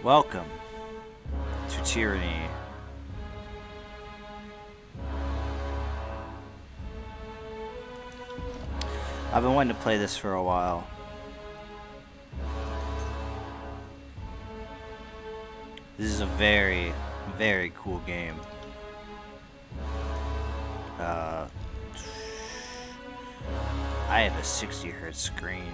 Welcome to Tyranny. I've been wanting to play this for a while. This is a very, very cool game. I have a 60 Hz screen.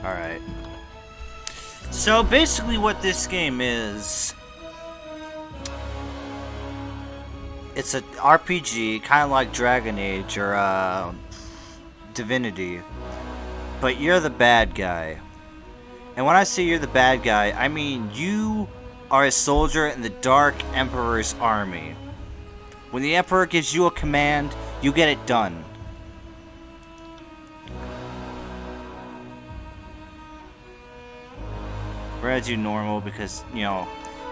Alright. So basically what this game is, it's an RPG, kind of like Dragon Age or Divinity, but you're the bad guy. And when I say you're the bad guy, I mean you are a soldier in the Dark Emperor's army. When the Emperor gives you a command, you get it done. We're gonna do normal because, you know,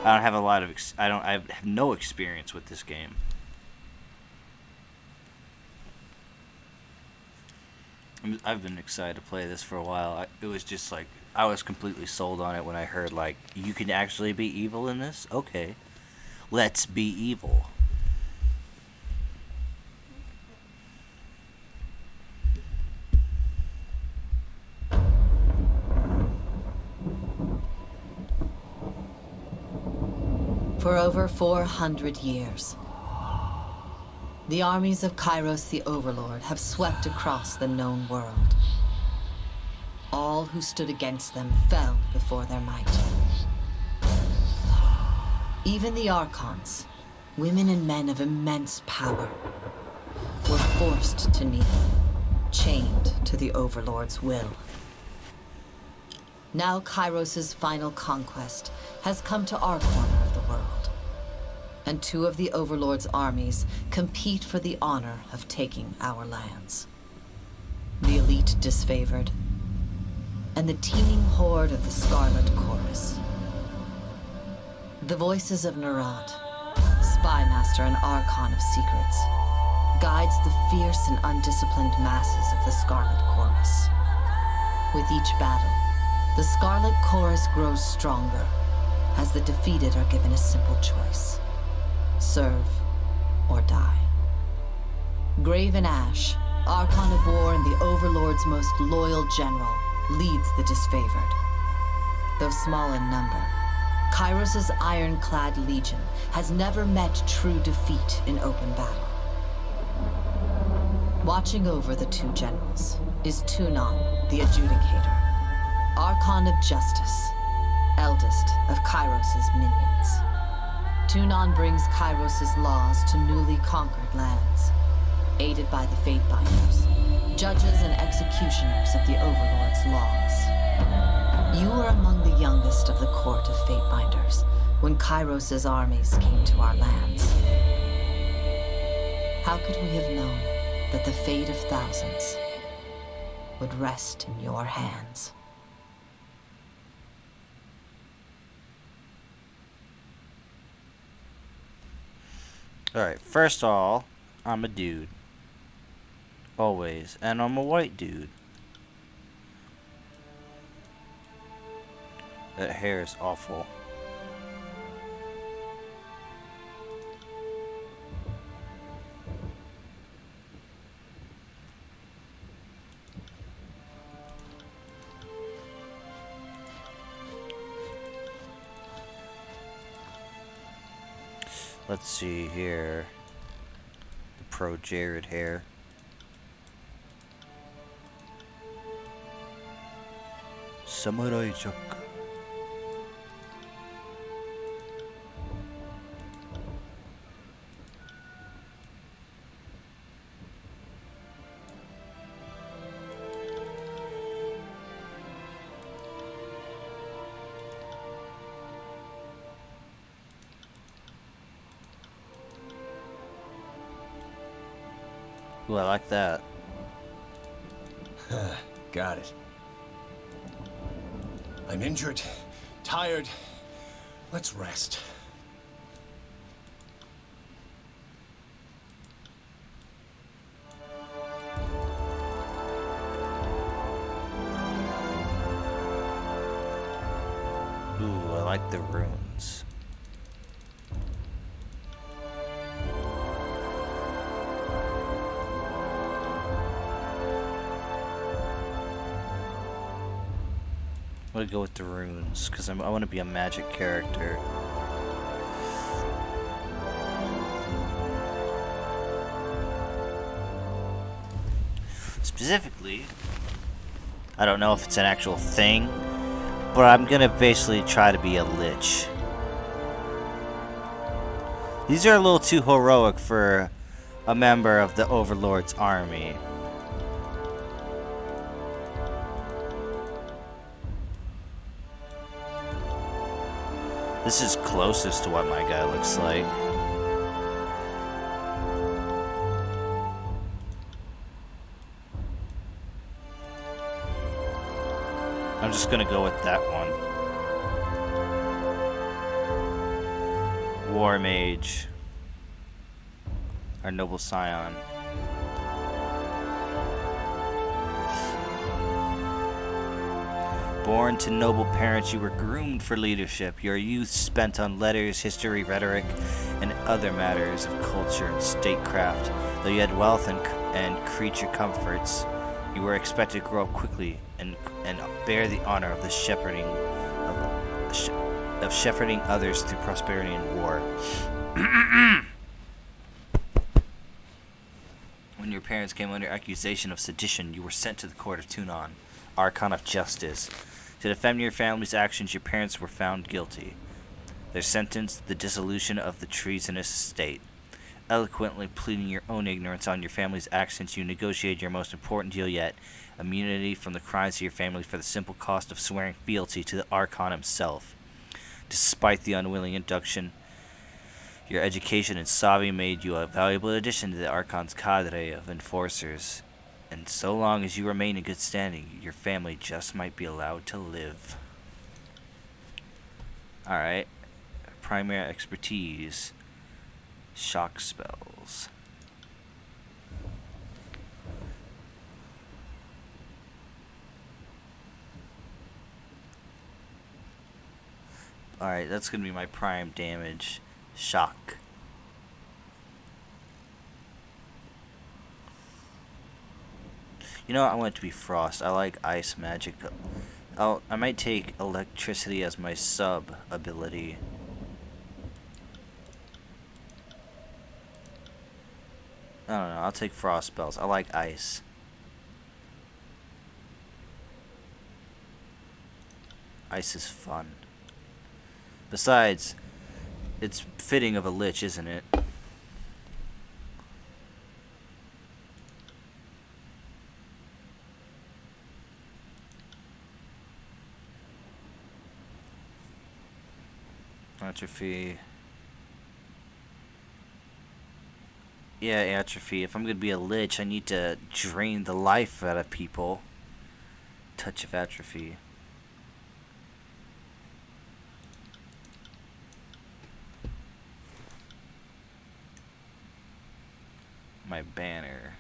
I don't have a lot of I have no experience with this game. I've been excited to play this for a while. It was just like I was completely sold on it when I heard like you can actually be evil in this. Okay, let's be evil. For over 400 years, the armies of Kyros the Overlord have swept across the known world. All who stood against them fell before their might. Even the Archons, women and men of immense power, were forced to kneel, chained to the Overlord's will. Now Kyros' final conquest has come to our corner of the world, and two of the Overlord's armies compete for the honor of taking our lands. The elite disfavored, and the teeming horde of the Scarlet Chorus. The voices of Nerat, spy master and Archon of secrets, guides the fierce and undisciplined masses of the Scarlet Chorus. With each battle, the Scarlet Chorus grows stronger, as the defeated are given a simple choice: serve or die. Graven Ash, Archon of War and the Overlord's most loyal general, leads the disfavored. Though small in number, Kyros' ironclad legion has never met true defeat in open battle. Watching over the two generals is Tunon, the Adjudicator, Archon of Justice, eldest of Kyros' minions. Tunon brings Kyros' laws to newly conquered lands, aided by the Fatebinders, judges and executioners of the Overlord's laws. You were among the youngest of the court of Fatebinders when Kyros' armies came to our lands. How could we have known that the fate of thousands would rest in your hands? Alright, first of all, I'm a dude. Always. And I'm a white dude. That hair is awful. Let's see here. The Pro Jared hair. Samurai Chuck. Ooh, I like that. Got it. I'm injured, tired. Let's rest. Ooh, I like the runes. I'm gonna go with the runes because I want to be a magic character. Specifically, I don't know if it's an actual thing, but I'm gonna basically try to be a lich. These are a little too heroic for a member of the Overlord's army. This is closest to what my guy looks like. I'm just gonna go with that one. War Mage. Our noble scion. Born to noble parents, you were groomed for leadership. Your youth spent on letters, history, rhetoric, and other matters of culture and statecraft. Though you had wealth and creature comforts, you were expected to grow up quickly and bear the honor of the shepherding of shepherding others through prosperity and war. When your parents came under accusation of sedition, you were sent to the court of Tunon, Archon of Justice. To defend your family's actions, your parents were found guilty. Their sentence, the dissolution of the treasonous estate. Eloquently pleading your own ignorance on your family's actions, you negotiated your most important deal yet, immunity from the crimes of your family for the simple cost of swearing fealty to the Archon himself. Despite the unwilling induction, your education in Savi made you a valuable addition to the Archon's cadre of enforcers. And so long as you remain in good standing, your family just might be allowed to live. Alright. Primary expertise. Shock spells. Alright, that's gonna be my prime damage. Shock. You know what? I want it to be frost. I like ice magic. I might take electricity as my sub ability. I don't know. I'll take frost spells. I like ice. Ice is fun. Besides, it's fitting of a lich, isn't it? Atrophy. Yeah, atrophy. If I'm gonna be a lich, I need to drain the life out of people. Touch of atrophy. My banner.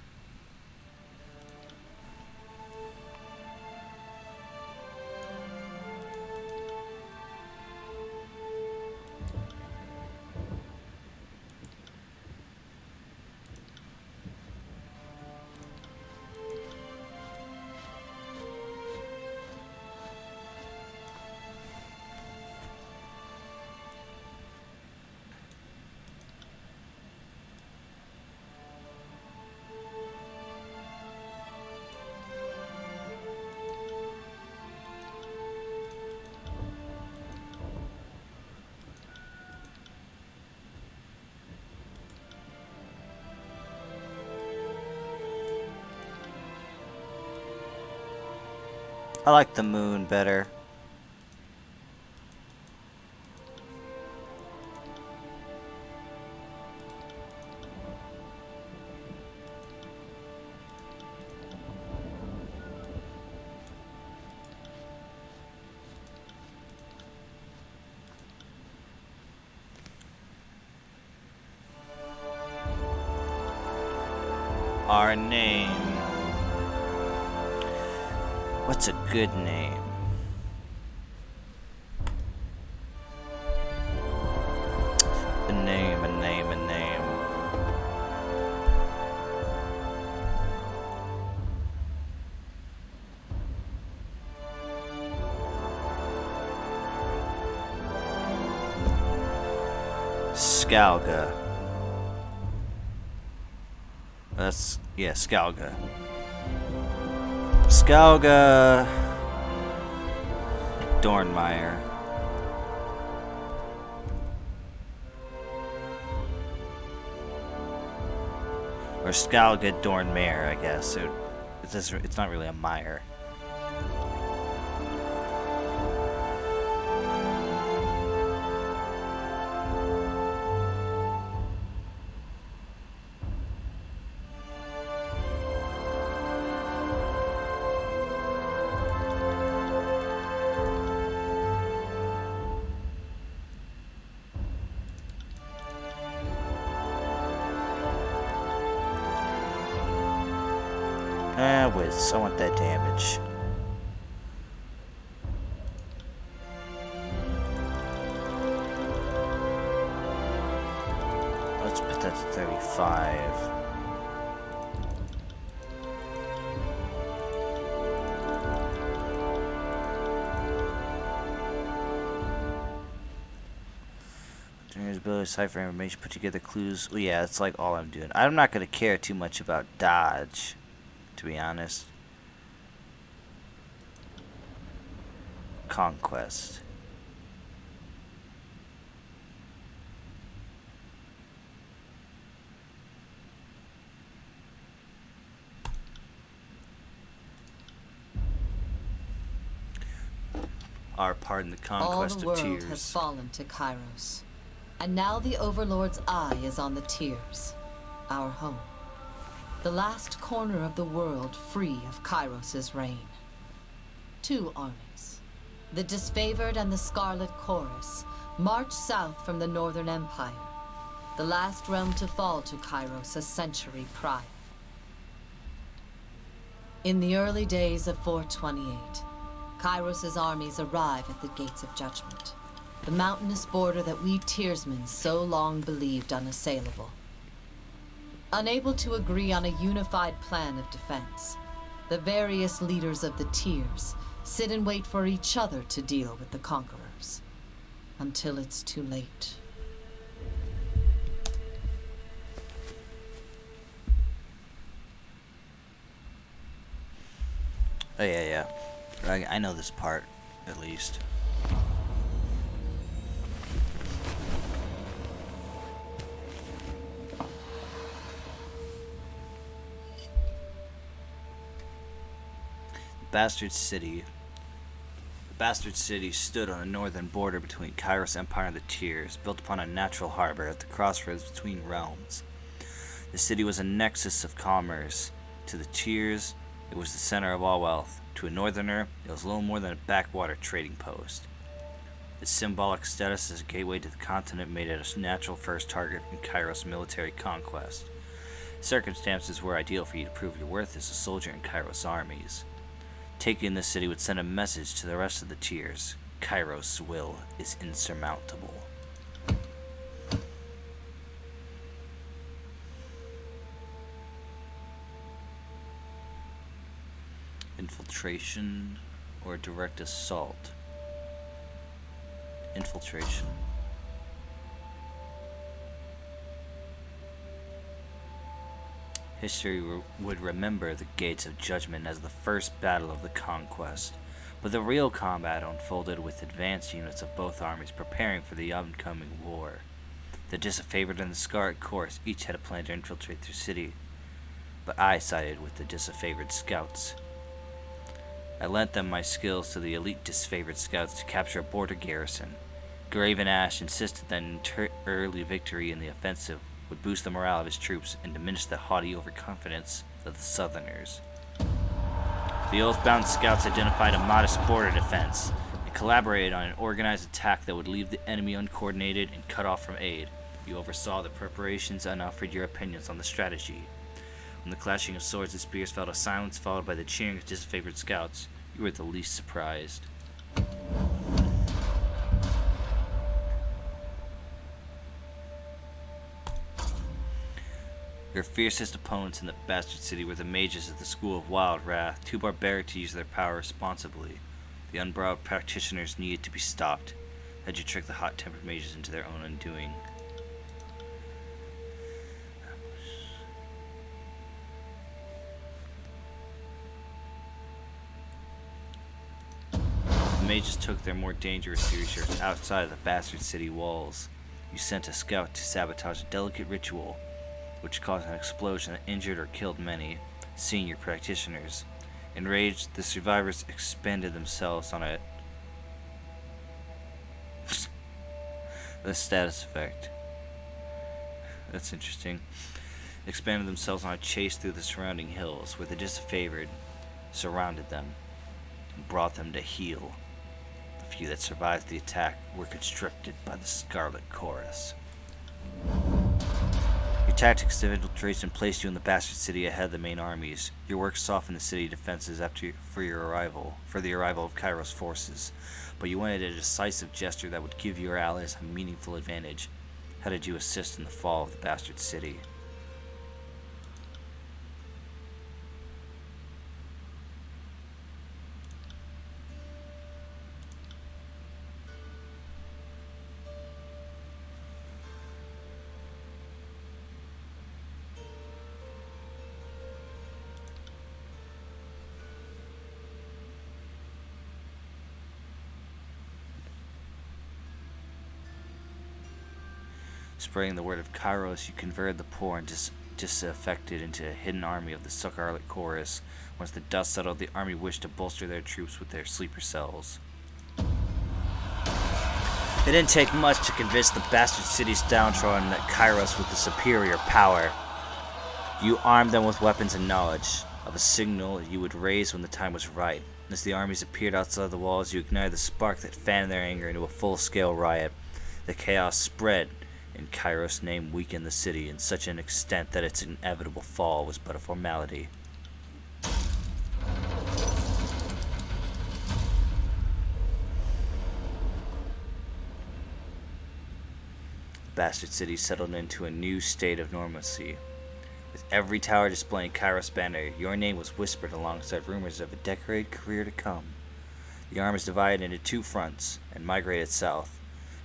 I like the moon better. our name. What's a good name? A name, a name, a name. Scalga. That's, yeah, Scalga. Scalga Dornmeyer. Or Scalga Dornmere, I guess. It's not really a mire. Whiz. I want that damage. Let's put that to 35. During his ability to cipher information, put together clues. Well, yeah, that's like all I'm doing. I'm not going to care too much about dodge, to be honest. Conquest. Our part in the conquest of All the world Tears. has fallen to Kyros, and now the Overlord's eye is on the Tears, our home. The last corner of the world free of Kyros' reign. Two armies, the Disfavored and the Scarlet Chorus, march south from the Northern Empire, the last realm to fall to Kyros a century prior. In the early days of 428, Kyros' armies arrive at the Gates of Judgment, the mountainous border that we Tearsmen so long believed unassailable. Unable to agree on a unified plan of defense, the various leaders of the Tears sit and wait for each other to deal with the conquerors, until it's too late. Oh yeah. I know this part, at least. Bastard City. The Bastard City stood on the northern border between Kyros Empire and the Tears, built upon a natural harbor at the crossroads between realms. The city was a nexus of commerce. To the Tears, it was the center of all wealth. To a northerner, it was little more than a backwater trading post. Its symbolic status as a gateway to the continent made it a natural first target in Kyros' military conquest. Circumstances were ideal for you to prove your worth as a soldier in Kyros' armies. Taking this city would send a message to the rest of the Tears. Kyros' will is insurmountable. Infiltration or direct assault? Infiltration. History would remember the Gates of Judgment as the first battle of the conquest, but the real combat unfolded with advanced units of both armies preparing for the oncoming war. The Disfavored and the Scarlet Chorus each had a plan to infiltrate their city, but I sided with the Disfavored scouts. I lent them my skills to the elite Disfavored scouts to capture a border garrison. Graven Ash insisted that an early victory in the offensive would boost the morale of his troops and diminish the haughty overconfidence of the Southerners. The Oathbound scouts identified a modest border defense and collaborated on an organized attack that would leave the enemy uncoordinated and cut off from aid. You oversaw the preparations and offered your opinions on the strategy. When the clashing of swords and spears fell to silence, followed by the cheering of disfavored scouts, you were the least surprised. Your fiercest opponents in the bastard city were the mages of the School of Wild Wrath, too barbaric to use their power responsibly. The unbridled practitioners needed to be stopped. Had you tricked the hot-tempered mages into their own undoing? The mages took their more dangerous research outside of the bastard city walls. You sent a scout to sabotage a delicate ritual, which caused an explosion that injured or killed many senior practitioners. Enraged, the survivors expended themselves on the status effect. That's interesting. Expanded themselves on a chase through the surrounding hills, where the disfavored surrounded them and brought them to heel. The few that survived the attack were constricted by the Scarlet Chorus. Your tactics of infiltration placed you in the bastard city ahead of the main armies. Your work softened the city defenses for the arrival of Kyros forces, but you wanted a decisive gesture that would give your allies a meaningful advantage. How did you assist in the fall of the bastard city? Spreading the word of Kyros, you converted the poor and disaffected into a hidden army of the Scarlet Chorus. Once the dust settled, the army wished to bolster their troops with their sleeper cells. It didn't take much to convince the bastard city's downtrodden that Kyros was the superior power. You armed them with weapons and knowledge of a signal you would raise when the time was right. As the armies appeared outside the walls, you ignited the spark that fanned their anger into a full-scale riot. The chaos spread, and Kyros' name weakened the city in such an extent that its inevitable fall was but a formality. The bastard city settled into a new state of normalcy. With every tower displaying Kyros' banner, your name was whispered alongside rumors of a decorated career to come. The armies divided into two fronts and migrated south.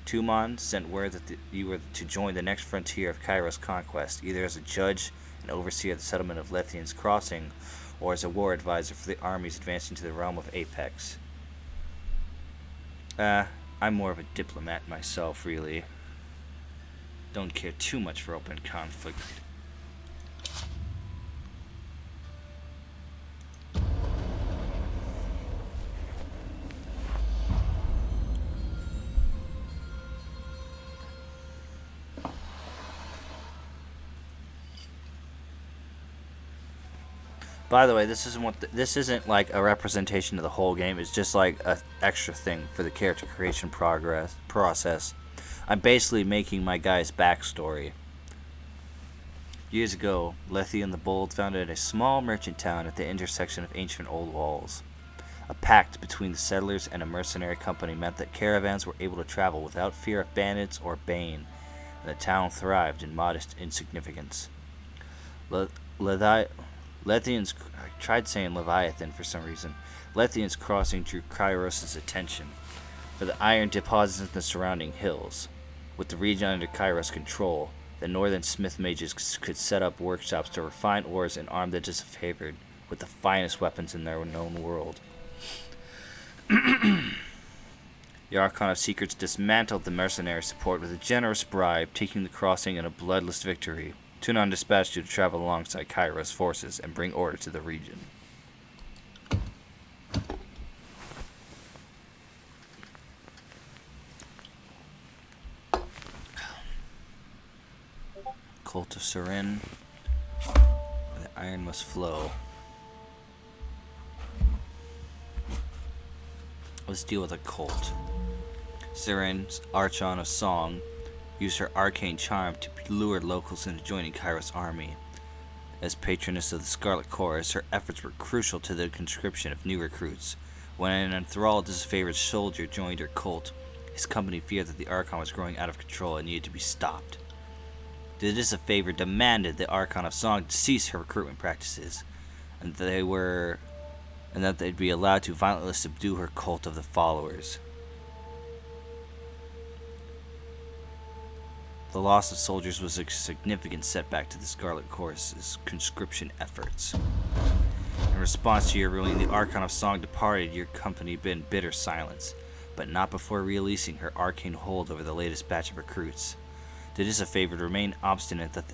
Tumon sent word that you were to join the next frontier of Kyros' conquest, either as a judge and overseer of the settlement of Lethian's Crossing, or as a war advisor for the armies advancing to the realm of Apex. I'm more of a diplomat myself, really. Don't care too much for open conflict. By the way, this isn't like a representation of the whole game. It's just like an extra thing for the character creation process. I'm basically making my guy's backstory. Years ago, Lethian the Bold founded a small merchant town at the intersection of ancient old walls. A pact between the settlers and a mercenary company meant that caravans were able to travel without fear of bandits or bane, and the town thrived in modest insignificance. Lethian's, I tried saying Leviathan for some reason. Lethian's Crossing drew Kyros' attention for the iron deposits in the surrounding hills. With the region under Kyros' control, the northern smith mages could set up workshops to refine ores and arm the disfavored with the finest weapons in their known world. The Archon of Secrets dismantled the mercenary support with a generous bribe, taking the crossing in a bloodless victory. Tunon dispatched you to travel alongside Kyros' forces and bring order to the region. Cult of Tyranny, where the iron must flow. Let's deal with a cult. Tyranny's Archon of Song used her arcane charm to lure locals into joining Kyros' army. As patroness of the Scarlet Chorus, her efforts were crucial to the conscription of new recruits. When an enthralled, disfavored soldier joined her cult, his company feared that the Archon was growing out of control and needed to be stopped. The Disfavored demanded the Archon of Song to cease her recruitment practices, and that they'd be allowed to violently subdue her cult of the followers. The loss of soldiers was a significant setback to the Scarlet Chorus's conscription efforts. In response to your ruling, the Archon of Song departed your company in bitter silence, but not before releasing her arcane hold over the latest batch of recruits. The Disfavored remained obstinate that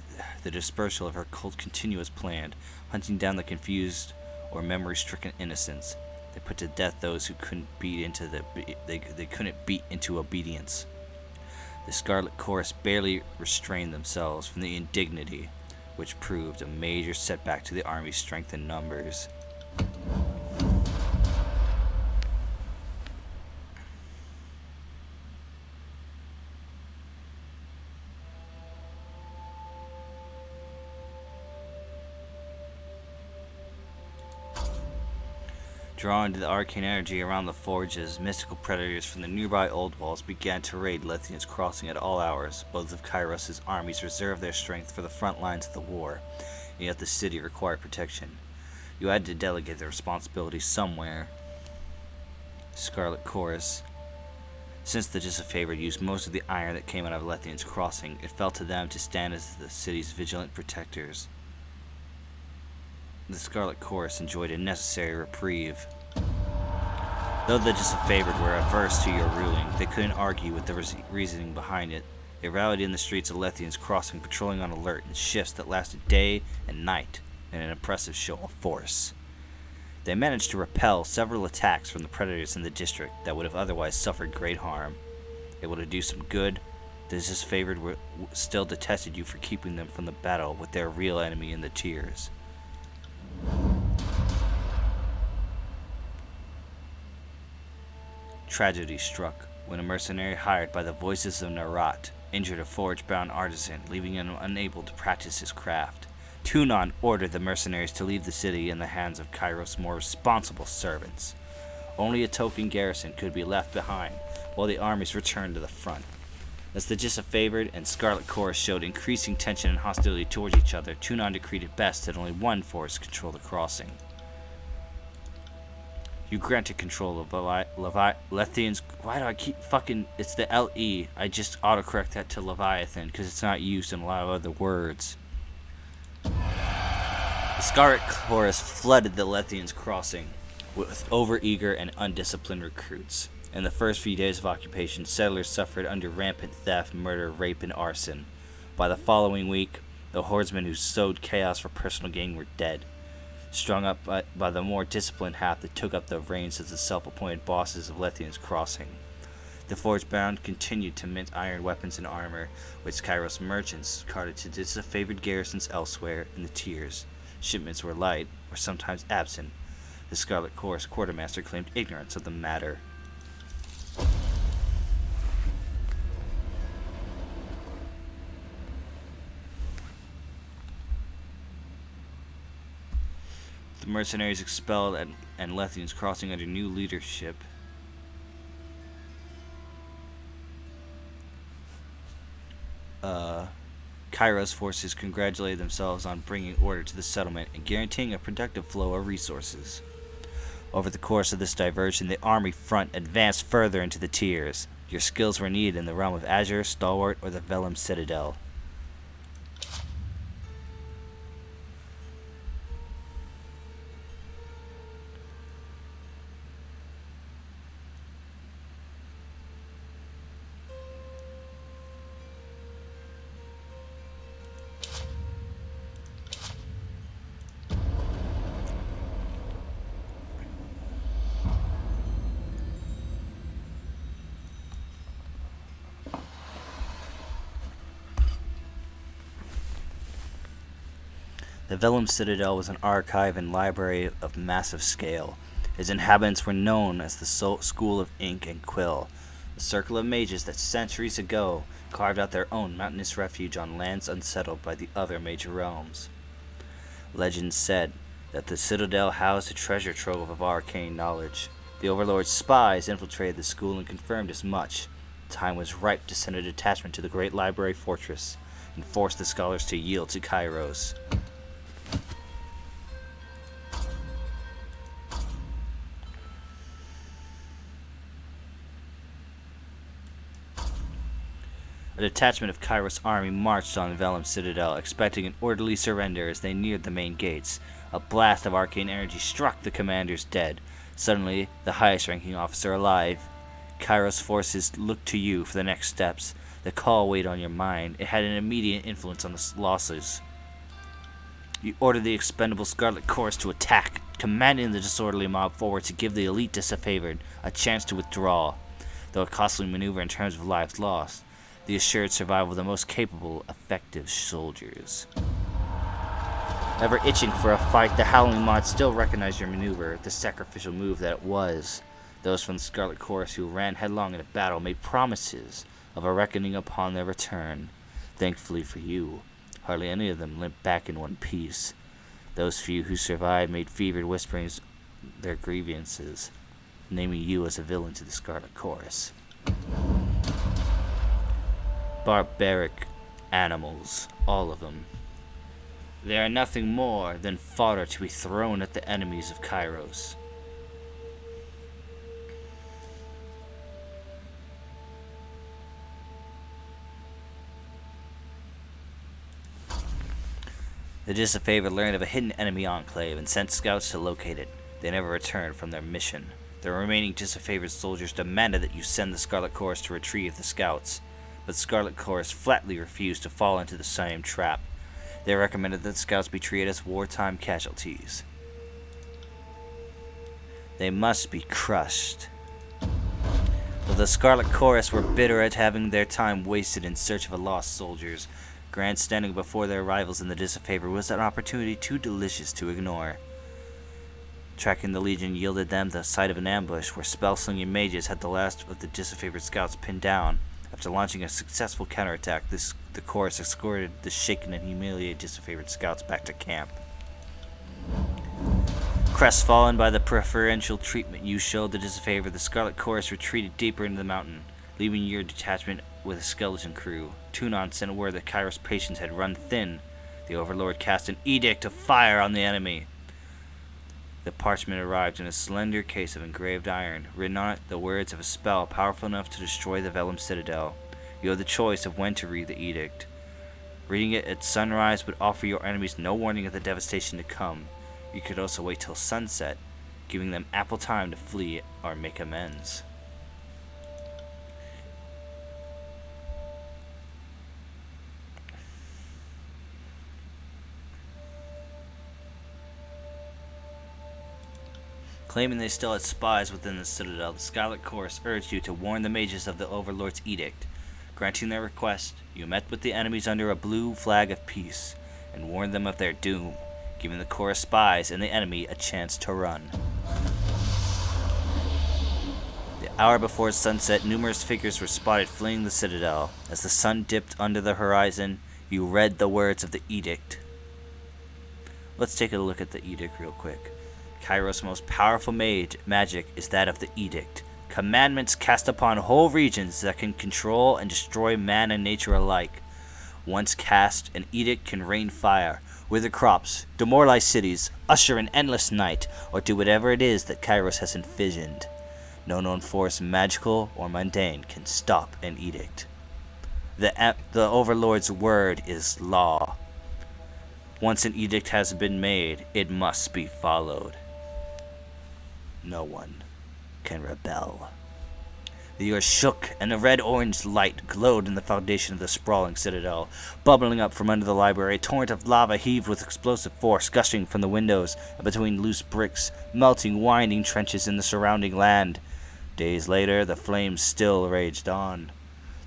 the dispersal of her cult continue as planned, hunting down the confused or memory-stricken innocents. They put to death those who couldn't beat into obedience. The Scarlet Chorus barely restrained themselves from the indignity, which proved a major setback to the army's strength in numbers. Drawn to the arcane energy around the forges, mystical predators from the nearby old walls began to raid Lethian's Crossing at all hours. Both of Kyros' armies reserved their strength for the front lines of the war, and yet the city required protection. You had to delegate the responsibility somewhere. Scarlet Chorus. Since the Disfavored used most of the iron that came out of Lethian's Crossing, it fell to them to stand as the city's vigilant protectors. The Scarlet Chorus enjoyed a necessary reprieve. Though the Disfavored were averse to your ruling, they couldn't argue with the reasoning behind it. They rallied in the streets of Lethian's Crossing, patrolling on alert in shifts that lasted day and night in an impressive show of force. They managed to repel several attacks from the predators in the district that would have otherwise suffered great harm. Able to do some good, the Disfavored still detested you for keeping them from the battle with their real enemy in the Tears. Tragedy struck when a mercenary hired by the Voices of Narat injured a forge-bound artisan, leaving him unable to practice his craft. Tunon ordered the mercenaries to leave the city in the hands of Kyros' more responsible servants. Only a token garrison could be left behind while the armies returned to the front. As the Disfavored and Scarlet Chorus showed increasing tension and hostility towards each other, Tunon decreed it best that only one force control the crossing. You granted control of Lethian's... Why do I keep fucking... It's the L-E. I just autocorrect that to Leviathan because it's not used in a lot of other words. The Scarlet Chorus flooded the Lethian's Crossing with overeager and undisciplined recruits. In the first few days of occupation, settlers suffered under rampant theft, murder, rape, and arson. By the following week, the horsemen who sowed chaos for personal gain were dead. Strung up by the more disciplined half that took up the reins as the self-appointed bosses of Lethian's Crossing. The forge-bound continued to mint iron weapons and armor, which Kyros merchants carted to Disfavored garrisons elsewhere in the Tears. Shipments were light, or sometimes absent. The Scarlet Chorus quartermaster claimed ignorance of the matter. The mercenaries expelled and Lethian's Crossing under new leadership. Kyros forces congratulated themselves on bringing order to the settlement and guaranteeing a productive flow of resources. Over the course of this diversion, the army front advanced further into the Tears. Your skills were needed in the realm of Azure, Stalwart, or the Vellum Citadel. The Vellum Citadel was an archive and library of massive scale. Its inhabitants were known as the School of Ink and Quill, a circle of mages that centuries ago carved out their own mountainous refuge on lands unsettled by the other major realms. Legend said that the Citadel housed a treasure trove of arcane knowledge. The Overlord's spies infiltrated the school and confirmed as much. The time was ripe to send a detachment to the great library fortress and force the scholars to yield to Kyros. A detachment of Kyros' army marched on Vellum Citadel, expecting an orderly surrender as they neared the main gates. A blast of arcane energy struck the commanders dead. Suddenly, the highest-ranking officer alive. Kyros' forces looked to you for the next steps. The call weighed on your mind. It had an immediate influence on the losses. You ordered the expendable Scarlet Chorus to attack, commanding the disorderly mob forward to give the elite disfavored a chance to withdraw. Though a costly maneuver in terms of lives lost, the assured survival of the most capable, effective soldiers. Ever itching for a fight, the Howling Mod still recognized your maneuver, the sacrificial move that it was. Those from the Scarlet Chorus who ran headlong into battle made promises of a reckoning upon their return. Thankfully for you, hardly any of them limped back in one piece. Those few who survived made fevered whisperings their grievances, naming you as a villain to the Scarlet Chorus. Barbaric animals, all of them. They are nothing more than fodder to be thrown at the enemies of Kyros. The disfavored learned of a hidden enemy enclave and sent scouts to locate it. They never returned from their mission. The remaining disfavored soldiers demanded that you send the Scarlet Chorus to retrieve the scouts, but the Scarlet Chorus flatly refused to fall into the same trap. They recommended that the scouts be treated as wartime casualties. They must be crushed. Though the Scarlet Chorus were bitter at having their time wasted in search of lost soldiers, grandstanding before their rivals in the disfavor was an opportunity too delicious to ignore. Tracking the Legion yielded them the sight of an ambush where spell-slinging mages had the last of the disfavored scouts pinned down. After launching a successful counterattack, the Chorus escorted the shaken and humiliated disfavored scouts back to camp. Crestfallen by the preferential treatment you showed the disfavor, the Scarlet Chorus retreated deeper into the mountain, leaving your detachment with a skeleton crew. Tunon sent word that Kyros' patience had run thin. The Overlord cast an edict of fire on the enemy. The parchment arrived in a slender case of engraved iron, written on it the words of a spell powerful enough to destroy the Vellum Citadel. You had the choice of when to read the edict. Reading it at sunrise would offer your enemies no warning of the devastation to come. You could also wait till sunset, giving them ample time to flee or make amends. Claiming they still had spies within the Citadel, the Scarlet Chorus urged you to warn the mages of the Overlord's edict. Granting their request, you met with the enemies under a blue flag of peace, and warned them of their doom, giving the Chorus spies and the enemy a chance to run. The hour before sunset, numerous figures were spotted fleeing the Citadel. As the sun dipped under the horizon, you read the words of the edict. Let's take a look at the edict real quick. Kyros' most powerful magic is that of the edict. Commandments cast upon whole regions that can control and destroy man and nature alike. Once cast, an edict can rain fire, wither crops, demoralize cities, usher in endless night, or do whatever it is that Kyros has envisioned. No known force, magical or mundane, can stop an edict. The Overlord's word is law. Once an edict has been made, it must be followed. No one can rebel. The earth shook, and a red-orange light glowed in the foundation of the sprawling citadel. Bubbling up from under the library, a torrent of lava heaved with explosive force, gushing from the windows and between loose bricks, melting winding trenches in the surrounding land. Days later, the flames still raged on.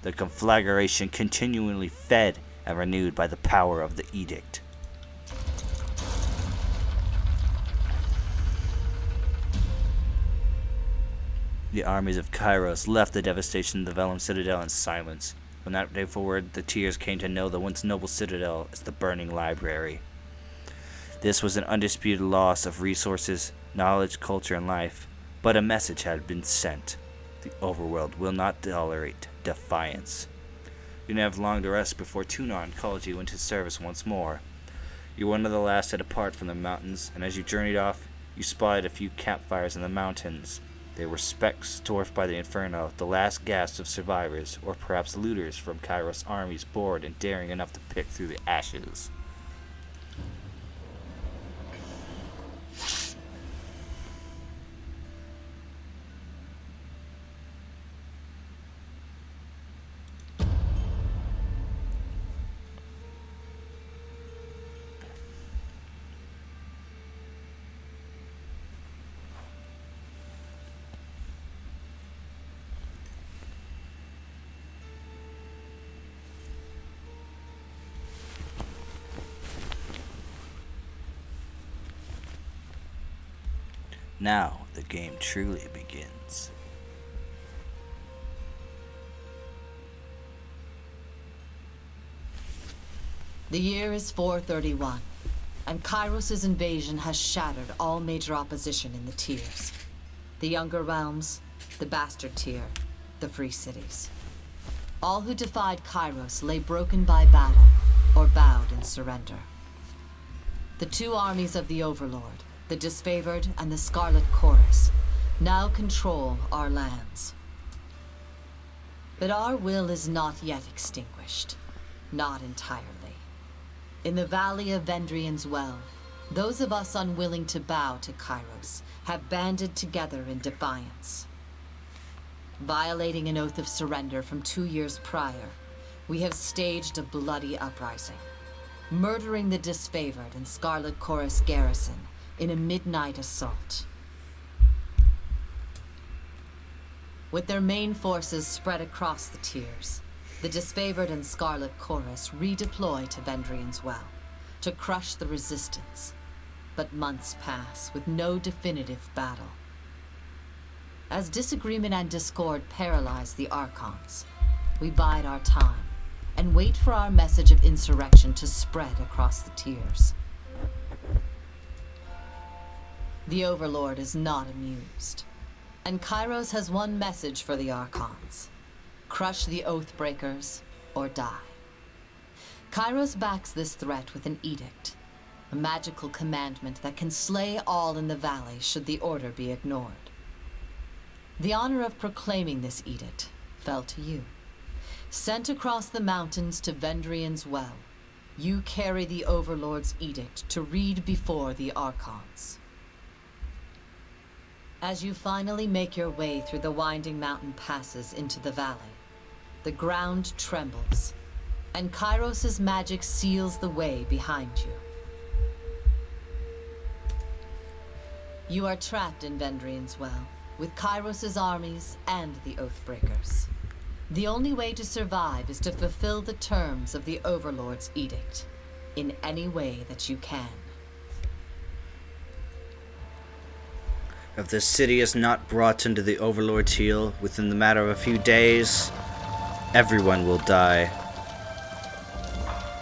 The conflagration continually fed and renewed by the power of the edict. The armies of Kyros left the devastation of the Vellum Citadel in silence. From that day forward, the Tears came to know the once noble citadel as the Burning Library. This was an undisputed loss of resources, knowledge, culture, and life. But a message had been sent. The overworld will not tolerate defiance. You didn't have long to rest before Tunon called you into service once more. You were one of the last to depart from the mountains, and as you journeyed off, you spotted a few campfires in the mountains. They were specks dwarfed by the inferno, the last gasps of survivors, or perhaps looters from Kyros' armies bored and daring enough to pick through the ashes. Now the game truly begins. The year is 431, and Kyros' invasion has shattered all major opposition in the tiers. The Younger Realms, the Bastard Tier, the Free Cities. All who defied Kyros lay broken by battle, or bowed in surrender. The two armies of the Overlord, the Disfavored and the Scarlet Chorus, now control our lands. But our will is not yet extinguished. Not entirely. In the Valley of Vendrian's Well, those of us unwilling to bow to Kyros have banded together in defiance. Violating an oath of surrender from 2 years prior, we have staged a bloody uprising, murdering the Disfavored and Scarlet Chorus garrison in a midnight assault. With their main forces spread across the tiers, the Disfavored and Scarlet Chorus redeploy to Vendrian's Well to crush the resistance, but months pass with no definitive battle. As disagreement and discord paralyze the Archons, we bide our time and wait for our message of insurrection to spread across the tiers. The Overlord is not amused, and Kyros has one message for the Archons: crush the Oathbreakers or die. Kyros backs this threat with an edict, a magical commandment that can slay all in the valley should the order be ignored. The honor of proclaiming this edict fell to you. Sent across the mountains to Vendrian's Well, you carry the Overlord's edict to read before the Archons. As you finally make your way through the winding mountain passes into the valley, the ground trembles, and Kyros' magic seals the way behind you. You are trapped in Vendrian's Well, with Kyros' armies and the Oathbreakers. The only way to survive is to fulfill the terms of the Overlord's edict, in any way that you can. If the city is not brought into the Overlord's heel within the matter of a few days, everyone will die.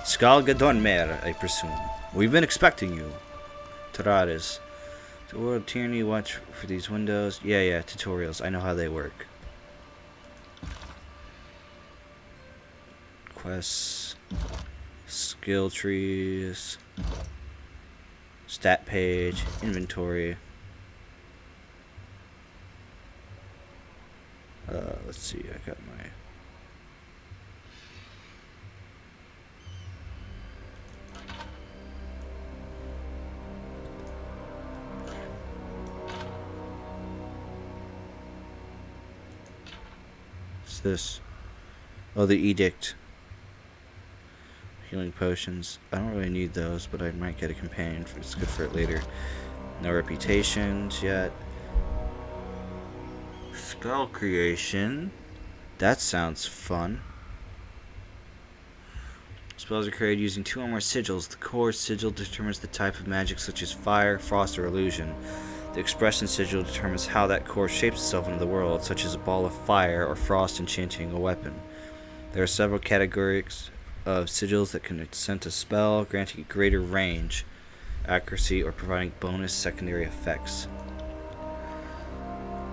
Skal Gadonmer, I presume. We've been expecting you. Taradas. The World Tyranny, watch for these windows. Yeah, tutorials. I know how they work. Quests. Skill trees. Stat page. Inventory. Let's see, I got my... What's this? Oh, the edict. Healing potions. I don't really need those, but I might get a companion. It's good for it later. No reputations yet. Spell creation. That sounds fun. Spells are created using 2 or more sigils. The core sigil determines the type of magic, such as fire, frost, or illusion. The expression sigil determines how that core shapes itself into the world, such as a ball of fire or frost enchanting a weapon. There are several categories of sigils that can accent a spell, granting a greater range. accuracy, or providing bonus secondary effects.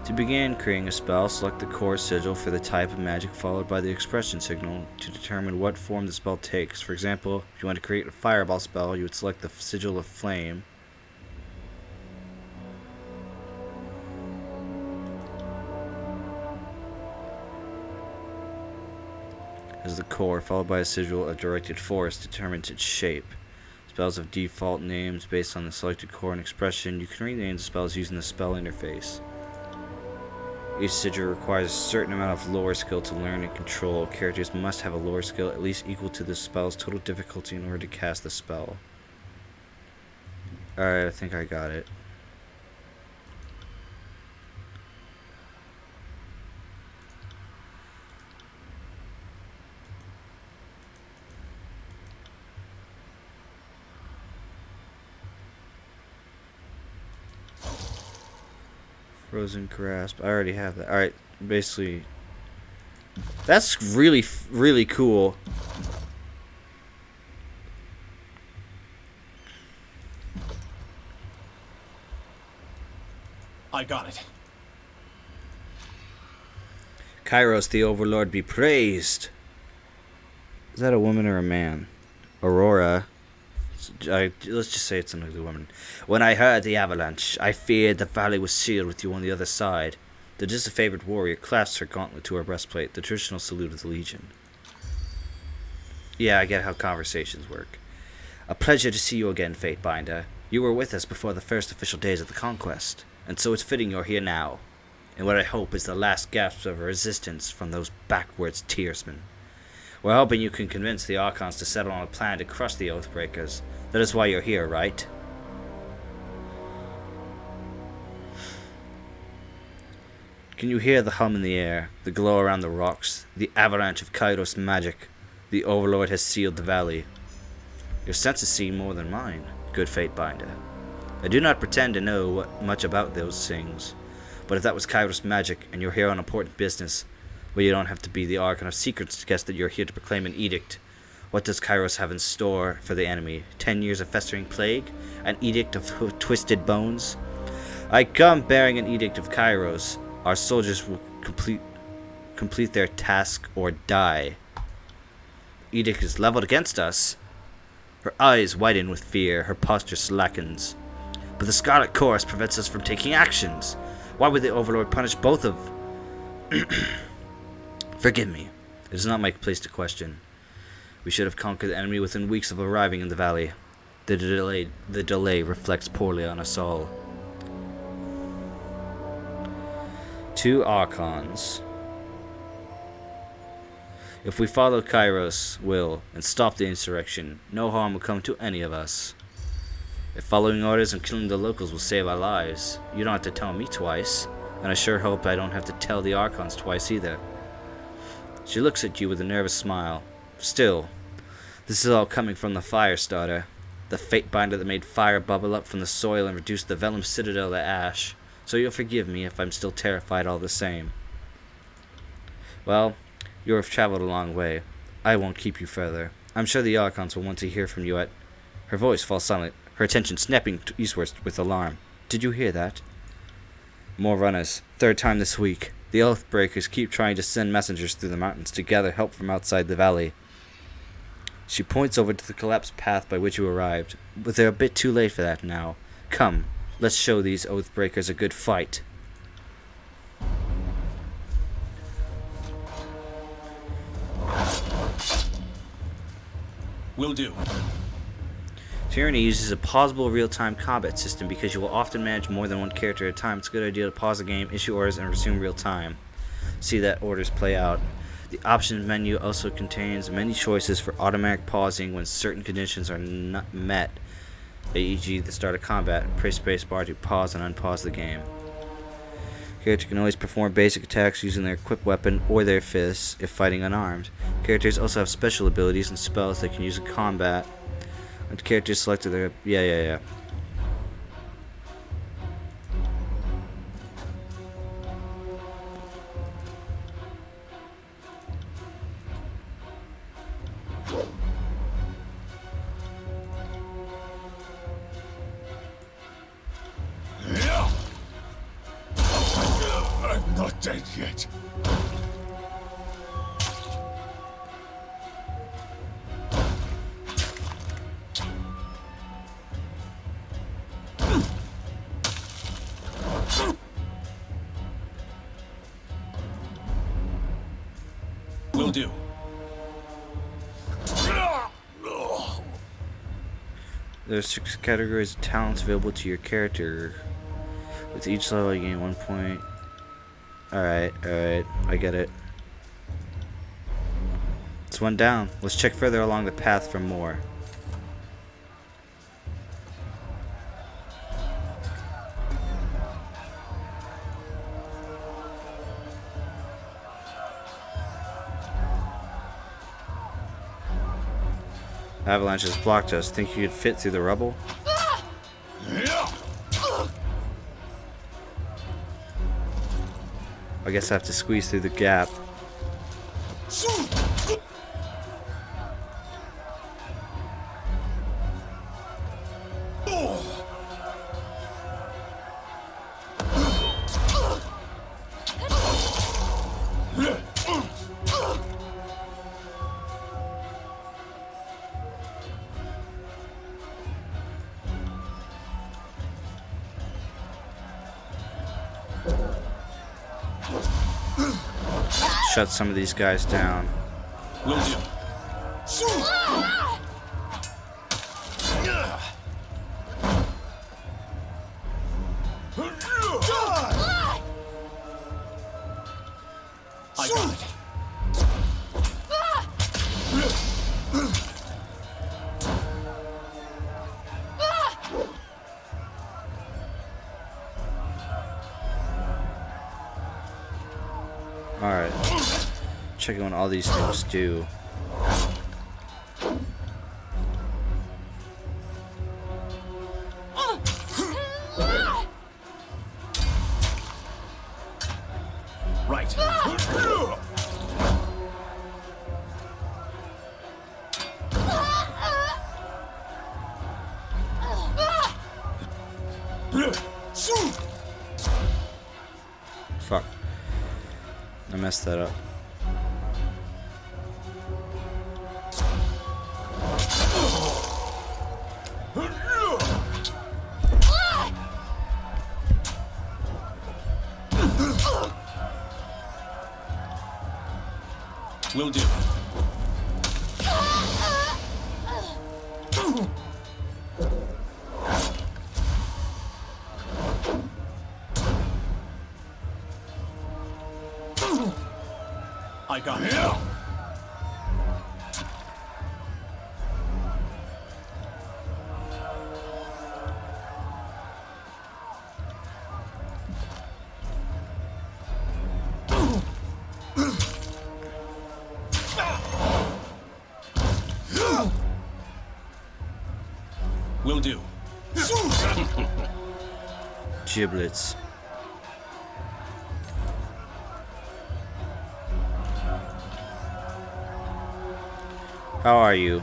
To begin creating a spell, select the core sigil for the type of magic followed by the expression signal to determine what form the spell takes. For example, if you want to create a fireball spell, you would select the sigil of flame. As the core, followed by a sigil of directed force determines its shape. Spells have default names based on the selected core and expression. You can rename the spells using the spell interface. Each sigil requires a certain amount of lore skill to learn and control. Characters must have a lore skill at least equal to the spell's total difficulty in order to cast the spell. Alright, I think I got it. Frozen grasp. I already have that. Alright, basically. That's really, really cool. I got it. Kyros, the Overlord, be praised. Is that a woman or a man? Aurora. Let's just say it's an ugly woman. When I heard the avalanche, I feared the valley was sealed with you on the other side. The disfavored warrior clasps her gauntlet to her breastplate, the traditional salute of the Legion. Yeah, I get how conversations work. A pleasure to see you again, Fatebinder. You were with us before the first official days of the conquest, and so it's fitting you're here now, in what I hope is the last gasp of resistance from those backwards tearsmen. We're hoping you can convince the Archons to settle on a plan to crush the Oathbreakers. That is why you're here, right? Can you hear the hum in the air, the glow around the rocks, the avalanche of Kyros magic? The Overlord has sealed the valley. Your senses see more than mine, good Fatebinder. I do not pretend to know much about those things, but if that was Kyros magic and you're here on important business, well, you don't have to be the Archon of Secrets to guess that you're here to proclaim an edict. What does Kyros have in store for the enemy? 10 years of festering plague? An edict of twisted bones? I come bearing an edict of Kyros. Our soldiers will complete their task or die. Edict is leveled against us. Her eyes widen with fear, her posture slackens. But the Scarlet Chorus prevents us from taking actions. Why would the Overlord punish both of... Forgive me. It is not my place to question. We should have conquered the enemy within weeks of arriving in the valley. The delay reflects poorly on us all. 2 Archons. If we follow Kyros' will and stop the insurrection, no harm will come to any of us. If following orders and killing the locals will save our lives, you don't have to tell me twice, and I sure hope I don't have to tell the Archons twice either. She looks at you with a nervous smile. Still, this is all coming from the Firestarter, the Fatebinder that made fire bubble up from the soil and reduced the Vellum Citadel to ash, so you'll forgive me if I'm still terrified all the same. Well, you have traveled a long way. I won't keep you further. I'm sure the Archons will want to hear from you at... Her voice falls silent, her attention snapping eastwards with alarm. Did you hear that? More runners. 3rd time this week. The Oathbreakers keep trying to send messengers through the mountains to gather help from outside the valley. She points over to the collapsed path by which you arrived, but they're a bit too late for that now. Come, let's show these Oathbreakers a good fight. Will do. Tyranny uses a pausable real-time combat system because you will often manage more than one character at a time. It's a good idea to pause the game, issue orders, and resume real-time. See that orders play out. The options menu also contains many choices for automatic pausing when certain conditions are not met, e.g. the start of combat. Press spacebar to pause and unpause the game. Character can always perform basic attacks using their equipped weapon or their fists if fighting unarmed. Characters also have special abilities and spells they can use in combat. When the character is selected, their... Yeah. dead yet. Will do. There are 6 categories of talents available to your character. With each level, you gain 1 point. Alright, I get it. It's 1 down. Let's check further along the path for more. Avalanche has blocked us. Think you could fit through the rubble? I guess I have to squeeze through the gap. Shut some of these guys down. Will do. I got it. Alright. Checking what all these things do. Right. Fuck. I messed that up. Will do. I got it. Will do. Giblets. How are you?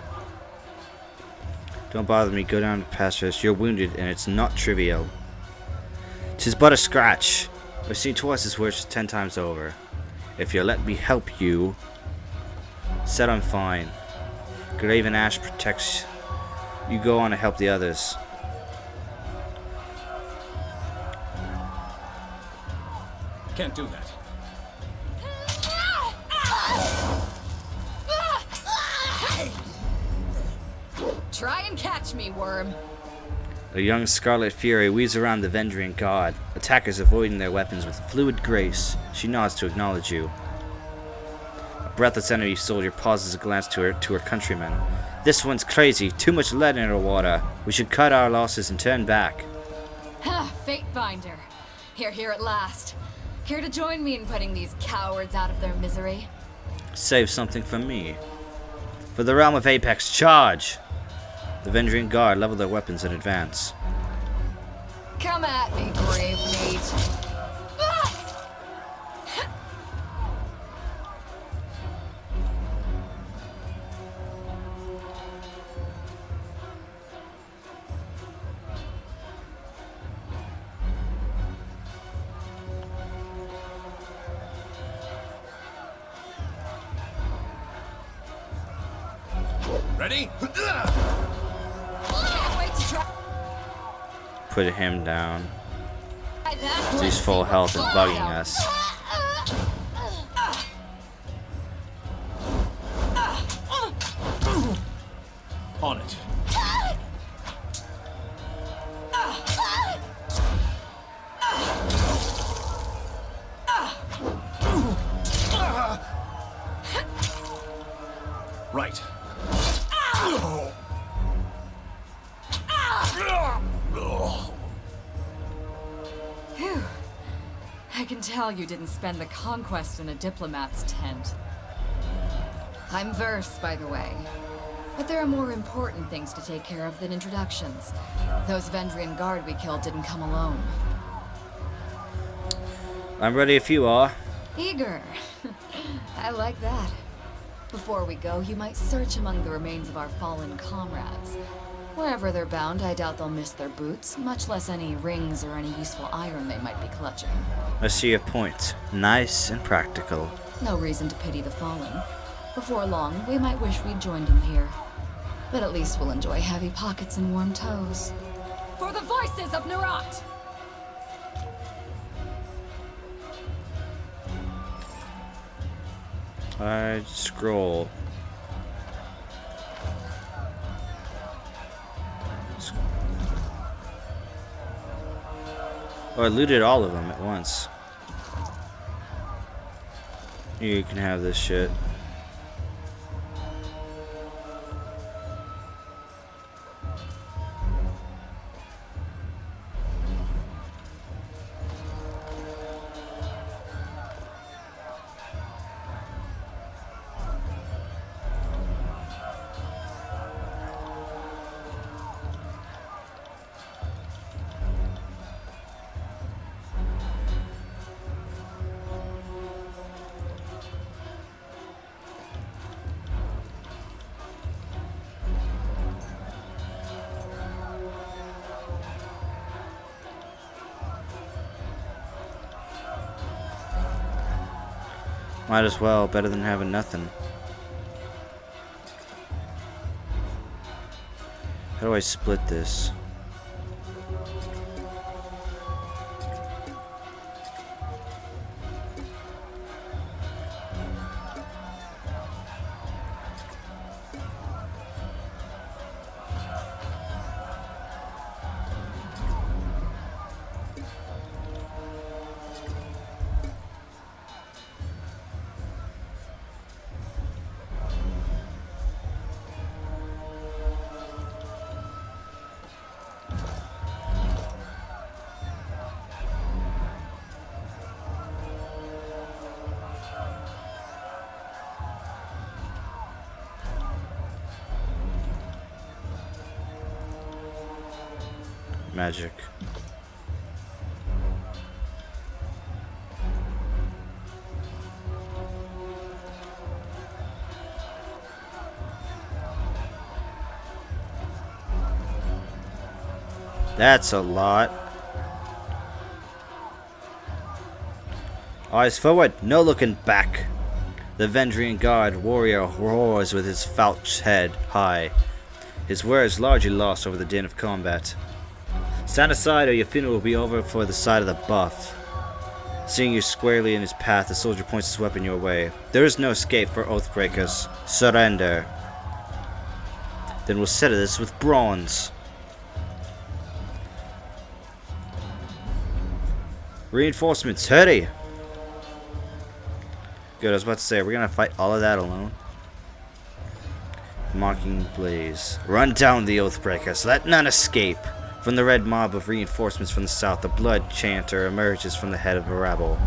Don't bother me, go down to pastures. You're wounded, and it's not trivial. 'Tis but a scratch. I've seen twice as worse 10 times over. If you'll let me help you... Said I'm fine. Graven Ash protects... You go on to help the others. Can't do that. Try and catch me, worm. A young Scarlet Fury weaves around the Vendrian god, attackers avoiding their weapons with fluid grace. She nods to acknowledge you. A breathless enemy soldier pauses a glance to her countrymen. This one's crazy, too much lead in her water. We should cut our losses and turn back. Ha! Fatebinder. Here at last. Care to join me in putting these cowards out of their misery? Save something for me. For the realm of Apex, charge! The Vendrian guard level their weapons in advance. Come at me, brave mate. Ready? Can't wait to try Put him down. that. He's full health and bugging us. On it. Right. Phew. I can tell you didn't spend the conquest in a diplomat's tent. I'm Verse, by the way. But there are more important things to take care of than introductions. Those Vendrian guard we killed didn't come alone. I'm ready if you are. Eager. I like that. Before we go, you might search among the remains of our fallen comrades. Wherever they're bound, I doubt they'll miss their boots, much less any rings or any useful iron they might be clutching. I see your point. Nice and practical. No reason to pity the fallen. Before long, we might wish we'd joined them here. But at least we'll enjoy heavy pockets and warm toes. For the voices of Narat! I scroll. Oh, I looted all of them at once. You can have this shit. Might as well, better than having nothing. How do I split this? Magic. That's a lot. Eyes forward, no looking back. The Vendrian guard warrior roars with his falched head high, his words largely lost over the din of combat. Stand aside or your funeral will be over for the side of the buff. Seeing you squarely in his path, the soldier points his weapon your way. There is no escape for Oathbreakers. Surrender. Then we'll settle this with bronze. Reinforcements, hurry! Good, I was about to say, we're gonna fight all of that alone. Mocking blaze. Run down the Oathbreakers, let none escape. From the red mob of reinforcements from the south, the blood chanter emerges from the head of a rabble,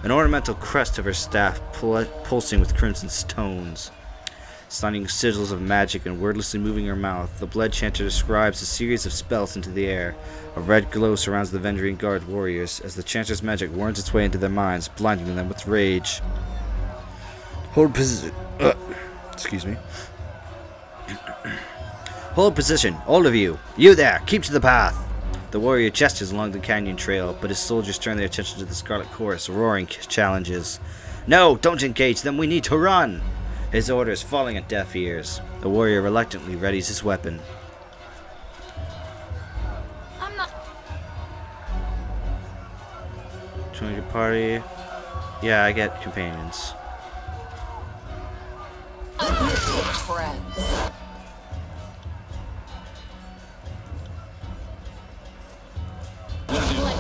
an ornamental crest of her staff pulsing with crimson tones. Stunning sigils of magic and wordlessly moving her mouth, the blood chanter describes a series of spells into the air. A red glow surrounds the Vendrian guard warriors as the chanter's magic warns its way into their minds, blinding them with rage. Hold position. Excuse me. Hold position, all of you. You there, keep to the path. The warrior gestures along the canyon trail, but his soldiers turn their attention to the Scarlet Chorus, roaring challenges. No, don't engage them, we need to run. His orders falling on deaf ears. The warrior reluctantly readies his weapon. I'm not... Join your party. Yeah, I get companions. Friends. Let's see what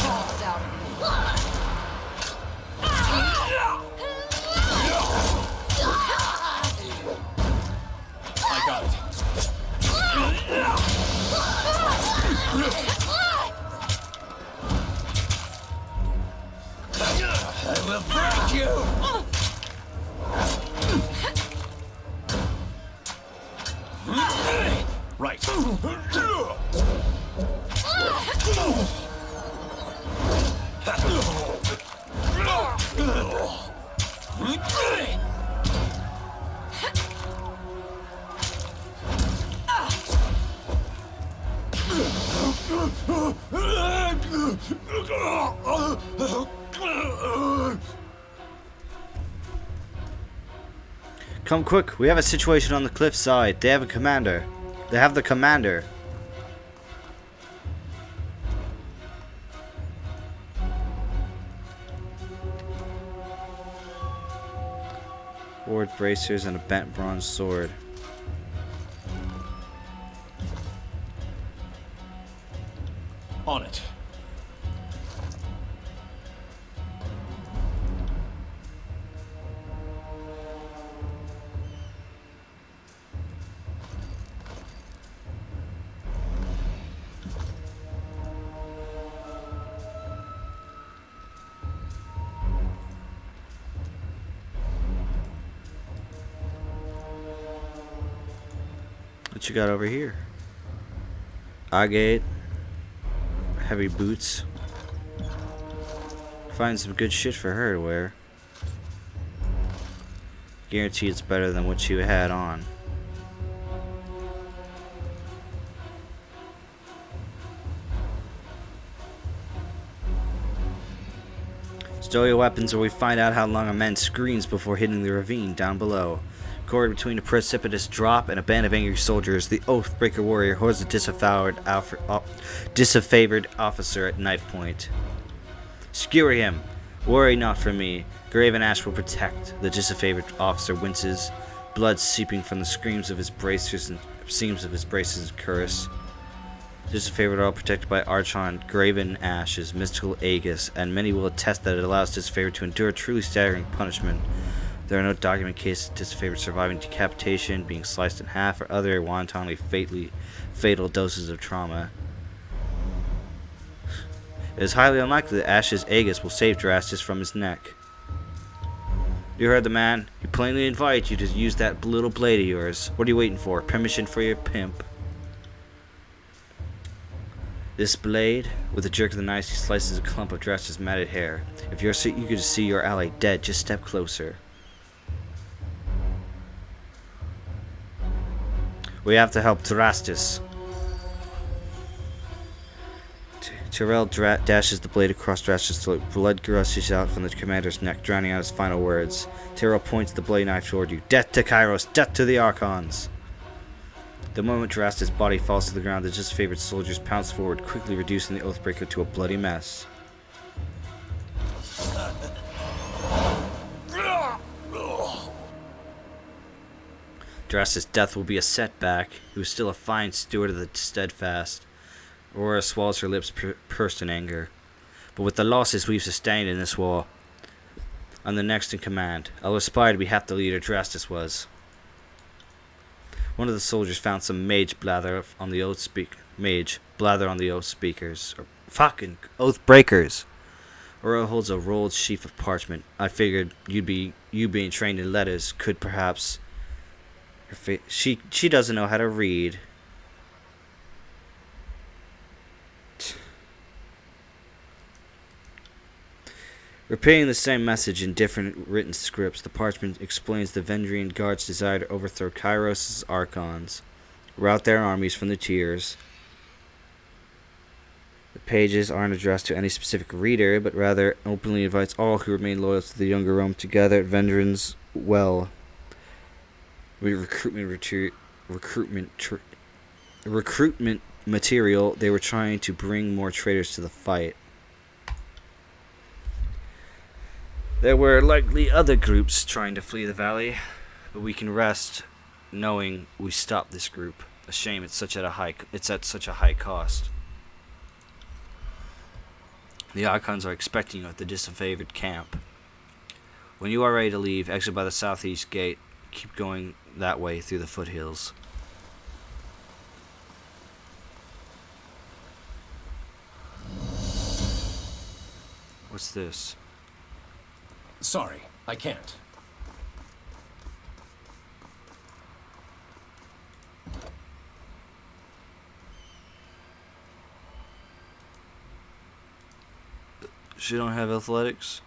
falls out of you. I got it. I will break you! Right. Come quick, we have a situation on the cliffside. They have a commander. They have the commander. Ward bracers and a bent bronze sword. On it. What you got over here? Agate. Heavy boots. Find some good shit for her to wear. Guarantee it's better than what you had on. Stow your weapons or we find out how long a man screams before hitting the ravine down below. Caught between a precipitous drop and a band of angry soldiers, the Oathbreaker warrior holds a disfavored officer at knife point. Skewer him. Worry not for me. Graven Ash will protect. The disfavored officer winces, blood seeping from the screams of his bracers and seams of his braces and cuirass. Disfavored are all protected by Archon Graven Ash's mystical Aegis, and many will attest that it allows disfavored to endure truly staggering punishment. There are no documented cases of disfavored surviving decapitation, being sliced in half, or other wantonly fatal doses of trauma. It is highly unlikely that Ash's Aegis will save Drastus from his neck. You heard the man. He plainly invites you to use that little blade of yours. What are you waiting for? Permission for your pimp. This blade, with a jerk of the knife, he slices a clump of Drastus' matted hair. If you're so eager to see your ally dead, just step closer. We have to help Drastus. Tyrell dashes the blade across Drastus' throat. Blood gushes out from the commander's neck, drowning out his final words. Tyrell points the blade knife toward you. Death to Kyros! Death to the Archons! The moment Drastus' body falls to the ground, the disfavored soldiers pounce forward, quickly reducing the Oathbreaker to a bloody mess. Drastus' death will be a setback. He was still a fine steward of the steadfast. Aurora swallows her lips, pursed in anger. But with the losses we've sustained in this war, I'm the next in command. I'll aspire to be half the leader Drastus was. One of the soldiers found some mage blather on the oath speakers. Or fucking oath breakers. Aurora holds a rolled sheaf of parchment. I figured you being trained in letters could perhaps. She doesn't know how to read. Repeating the same message in different written scripts, the parchment explains the Vendrian Guard's desire to overthrow Kyros' Archons, rout their armies from the tiers. The pages aren't addressed to any specific reader, but rather openly invites all who remain loyal to the younger Rome to gather at Vendrian's well. with recruitment material. They were trying to bring more traders to the fight. There were likely other groups trying to flee the valley, but we can rest knowing we stopped this group. A shame it's at such a high cost. The Archons are expecting you at the disfavored camp. When you are ready to leave, exit by the southeast gate. Keep going that way through the foothills. What's this? Sorry, I can't. She don't have athletics?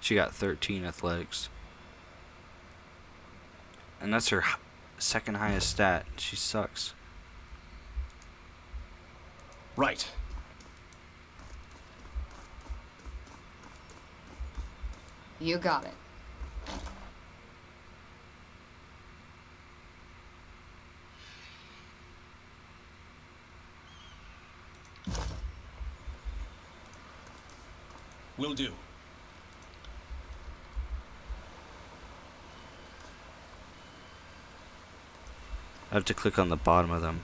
She got 13 athletics. And that's her second highest stat. She sucks. Right. You got it. Will do. I have to click on the bottom of them.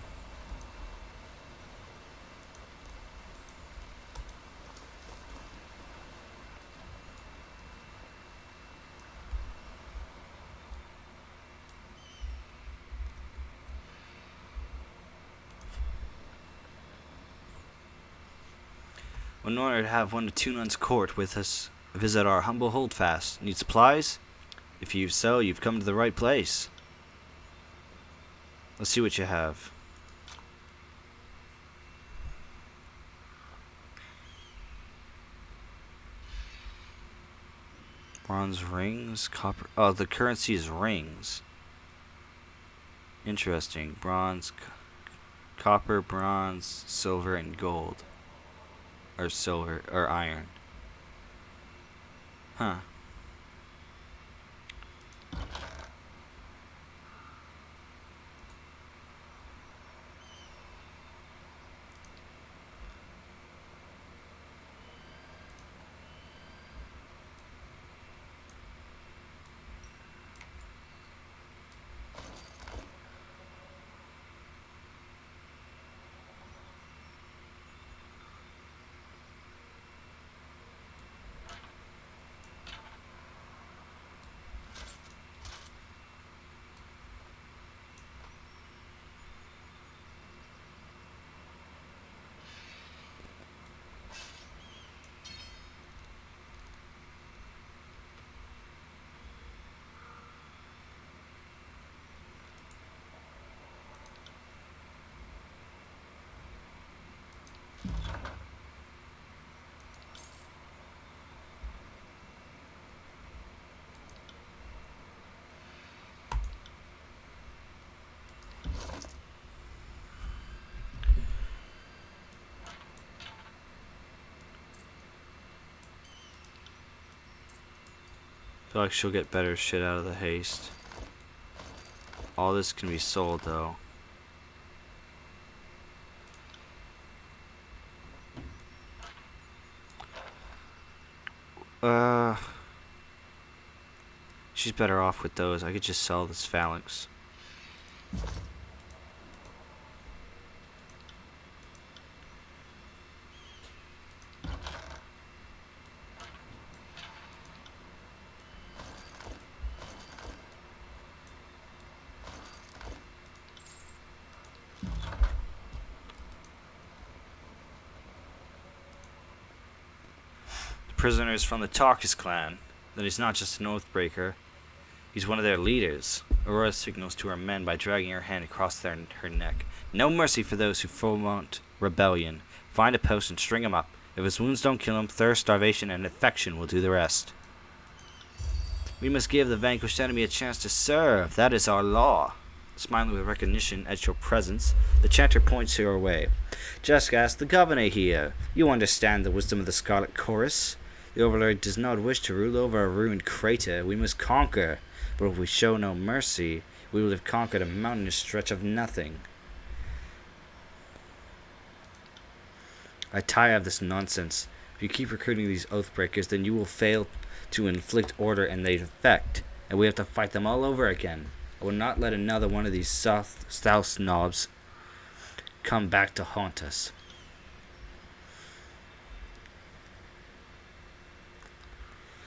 An honor to have one of Tunan's court with us visit our humble holdfast. Need supplies? If you've come to the right place. Let's see what you have. Bronze rings, copper. Oh, the currency is rings. Interesting. Bronze, copper, bronze, silver, and gold. Or silver, or iron. Huh. Feel like she'll get better shit out of the haste. All this can be sold though. She's better off with those. I could just sell this phalanx. Prisoners from the Tarkus clan. That he's not just an oathbreaker. He's one of their leaders. Aurora signals to her men by dragging her hand across her neck. No mercy for those who foment rebellion. Find a post and string him up. If his wounds don't kill him, thirst, starvation, and infection will do the rest. We must give the vanquished enemy a chance to serve. That is our law. Smiling with recognition at your presence, the chanter points your way. Just ask the governor here. You understand the wisdom of the Scarlet Chorus. The Overlord does not wish to rule over a ruined crater. We must conquer. But if we show no mercy, we will have conquered a mountainous stretch of nothing. I tire of this nonsense. If you keep recruiting these Oathbreakers, then you will fail to inflict order and they defect, and we have to fight them all over again. I will not let another one of these South snobs come back to haunt us.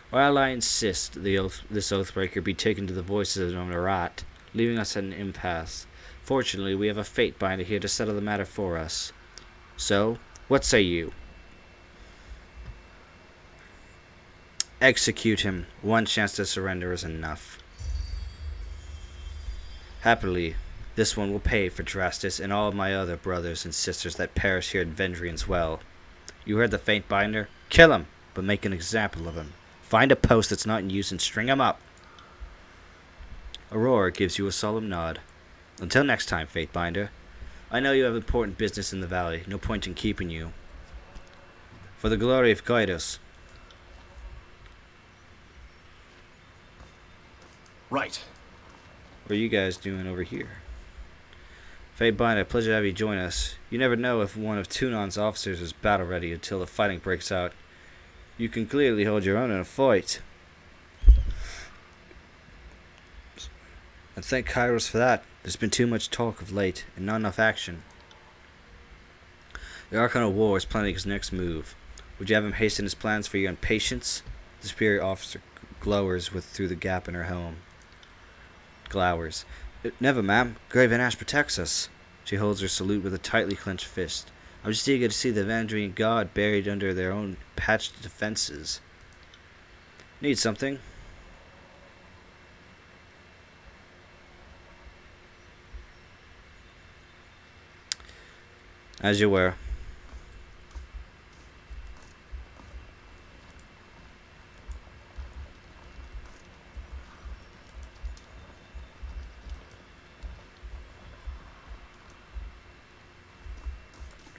While I insist this Oathbreaker be taken to the voices of the Rat, leaving us at an impasse. Fortunately, we have a Fate Binder here to settle the matter for us. So, what say you? Execute him. One chance to surrender is enough. Happily, this one will pay for Drastus and all of my other brothers and sisters that perish here at Vendrian's Well. You heard the Fate Binder? Kill him, but make an example of him. Find a post that's not in use and string him up. Aurora gives you a solemn nod. Until next time, Fate Binder. I know you have important business in the valley. No point in keeping you. For the glory of Kyros. Right. What are you guys doing over here? Fate Binder, pleasure to have you join us. You never know if one of Tunon's officers is battle ready until the fighting breaks out. You can clearly hold your own in a fight. And thank Kyros for that. There's been too much talk of late, and not enough action. The Archon of War is planning his next move. Would you have him hasten his plans for your impatience? The superior officer glowers through the gap in her helm. Glowers. Never, ma'am. Graven Ash protects us. She holds her salute with a tightly clenched fist. I'm just eager to see the Vandrian god buried under their own patched defenses. Need something? As you were.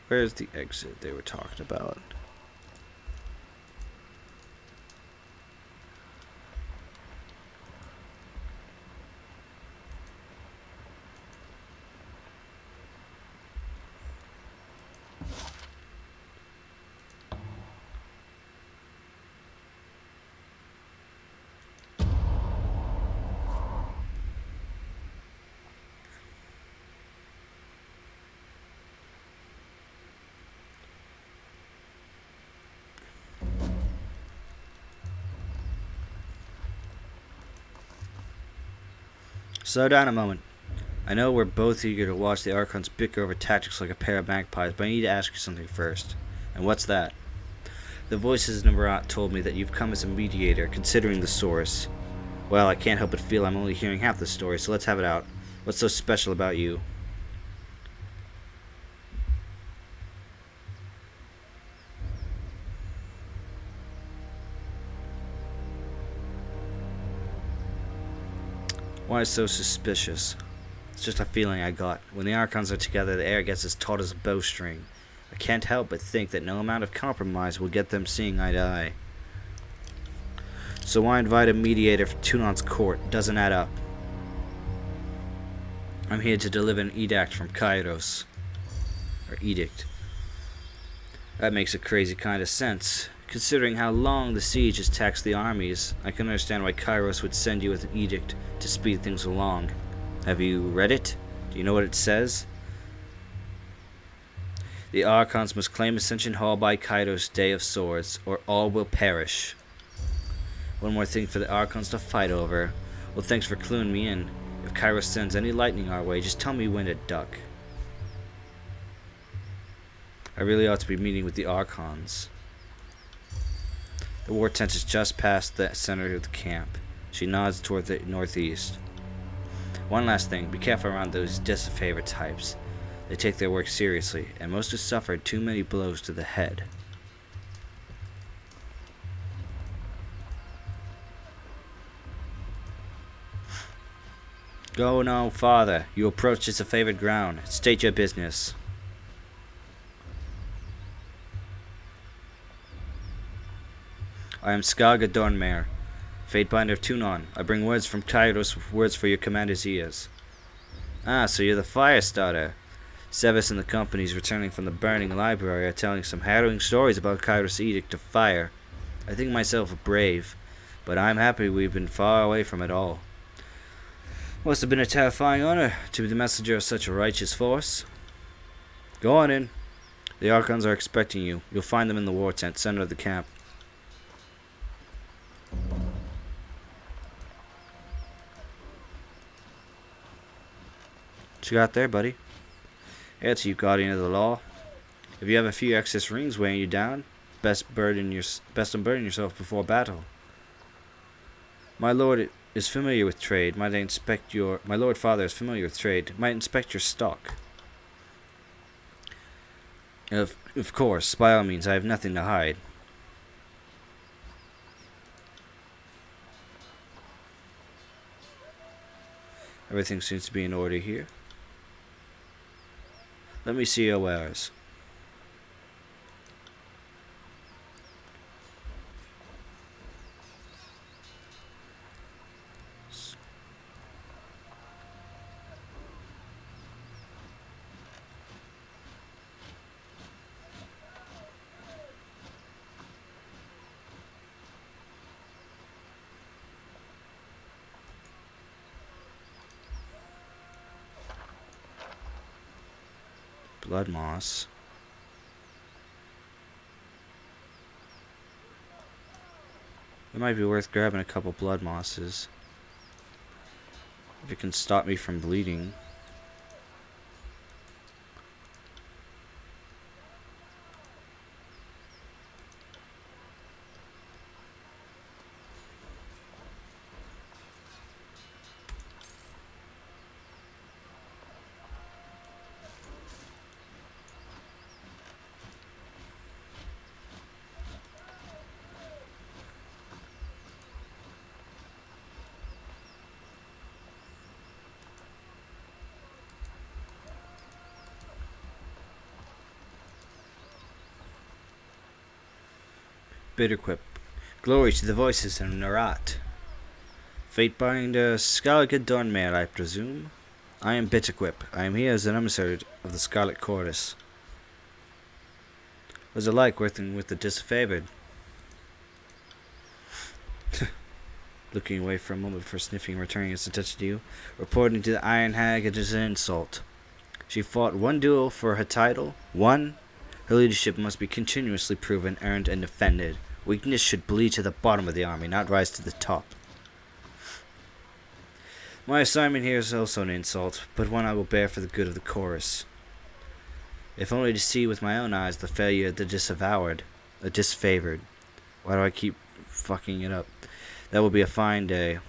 Where's the exit they were talking about? Slow down a moment. I know we're both eager to watch the Archons bicker over tactics like a pair of magpies, but I need to ask you something first. And what's that? The voices in Marat told me that you've come as a mediator, considering the source. Well, I can't help but feel I'm only hearing half the story, so let's have it out. What's so special about you? Why so suspicious? It's just a feeling I got. When the Archons are together, the air gets as taut as a bowstring. I can't help but think that no amount of compromise will get them seeing eye to eye. So why invite a mediator for Tunon's court? Doesn't add up. I'm here to deliver an edict from Kyros. Or edict. That makes a crazy kind of sense. Considering how long the siege has taxed the armies, I can understand why Kyros would send you with an edict to speed things along. Have you read it? Do you know what it says? The Archons must claim Ascension Hall by Kyros' Day of Swords, or all will perish. One more thing for the Archons to fight over. Well, thanks for cluing me in. If Kyros sends any lightning our way, just tell me when to duck. I really ought to be meeting with the Archons. The war tent is just past the center of the camp. She nods toward the northeast. One last thing, be careful around those disfavored types. They take their work seriously, and most have suffered too many blows to the head. Go no farther. You approach disfavored ground. State your business. I am Skaga Dornmare, Fatebinder of Tunon. I bring words from Kyros, words for your commander's ears. Ah, so you're the Firestarter. Sevis and the companies returning from the burning library are telling some harrowing stories about Kyros' edict of fire. I think myself brave, but I'm happy we've been far away from it all. Must have been a terrifying honor to be the messenger of such a righteous force. Go on in. The Archons are expecting you. You'll find them in the war tent, center of the camp. What you got there, buddy? Yeah, it's you, guardian of the law. If you have a few excess rings weighing you down, best unburden yourself before battle. My lord is familiar with trade. My lord father is familiar with trade. Might inspect your stock. Of course, by all means, I have nothing to hide. Everything seems to be in order here. Let me see your wares. Blood moss. It might be worth grabbing a couple blood mosses. If it can stop me from bleeding. Bitterquip. Glory to the voices of Narat. Fatebinder Scarlet Dornmare, I presume. I am Bitterquip. I am here as an emissary of the Scarlet Chorus. Was it like working with the disfavored? Looking away for a moment before sniffing and returning its attention to you. Reporting to the Iron Hag, it is an insult. She fought one duel for her title. One. Her leadership must be continuously proven, earned, and defended. Weakness should bleed to the bottom of the army, not rise to the top. My assignment here is also an insult, but one I will bear for the good of the chorus. If only to see with my own eyes the failure of the disavowed, the disfavored. Why do I keep fucking it up? That will be a fine day.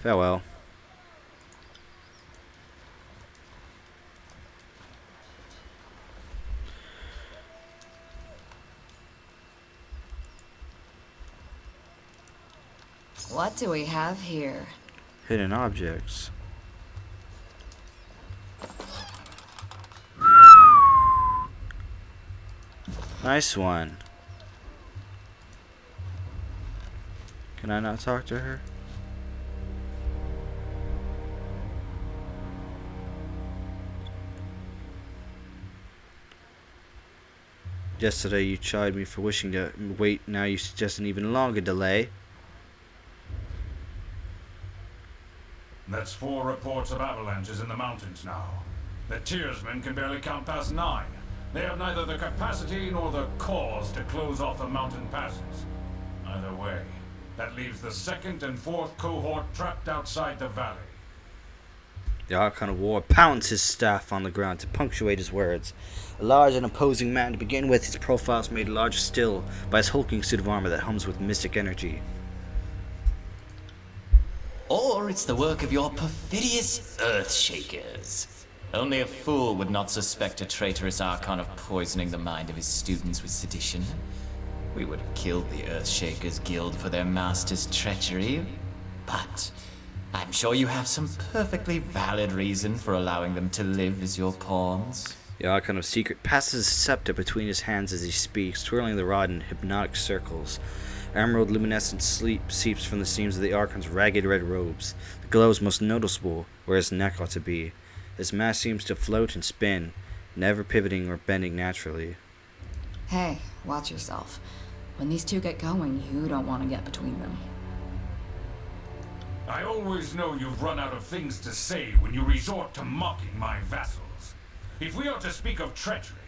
Farewell. What do we have here? Hidden objects. Nice one. Can I not talk to her? Yesterday you chided me for wishing to wait, now you suggest an even longer delay. That's 4 reports of avalanches in the mountains now. The Tearsmen can barely count past 9. They have neither the capacity nor the cause to close off the mountain passes. Either way, that leaves the 2nd and 4th cohort trapped outside the valley. The Archon of War pounds his staff on the ground to punctuate his words. A large and imposing man to begin with, his profile is made larger still by his hulking suit of armor that hums with mystic energy. Or it's the work of your perfidious Earthshakers. Only a fool would not suspect a traitorous Archon of poisoning the mind of his students with sedition. We would have killed the Earthshakers Guild for their master's treachery, but I'm sure you have some perfectly valid reason for allowing them to live as your pawns. The Archon of Secret passes his scepter between his hands as he speaks, twirling the rod in hypnotic circles. Emerald luminescent sleep seeps from the seams of the Archon's ragged red robes. The glow is most noticeable where his neck ought to be. His mask seems to float and spin, never pivoting or bending naturally. Hey, watch yourself. When these two get going, you don't want to get between them. I always know you've run out of things to say when you resort to mocking my vassals. If we are to speak of treachery,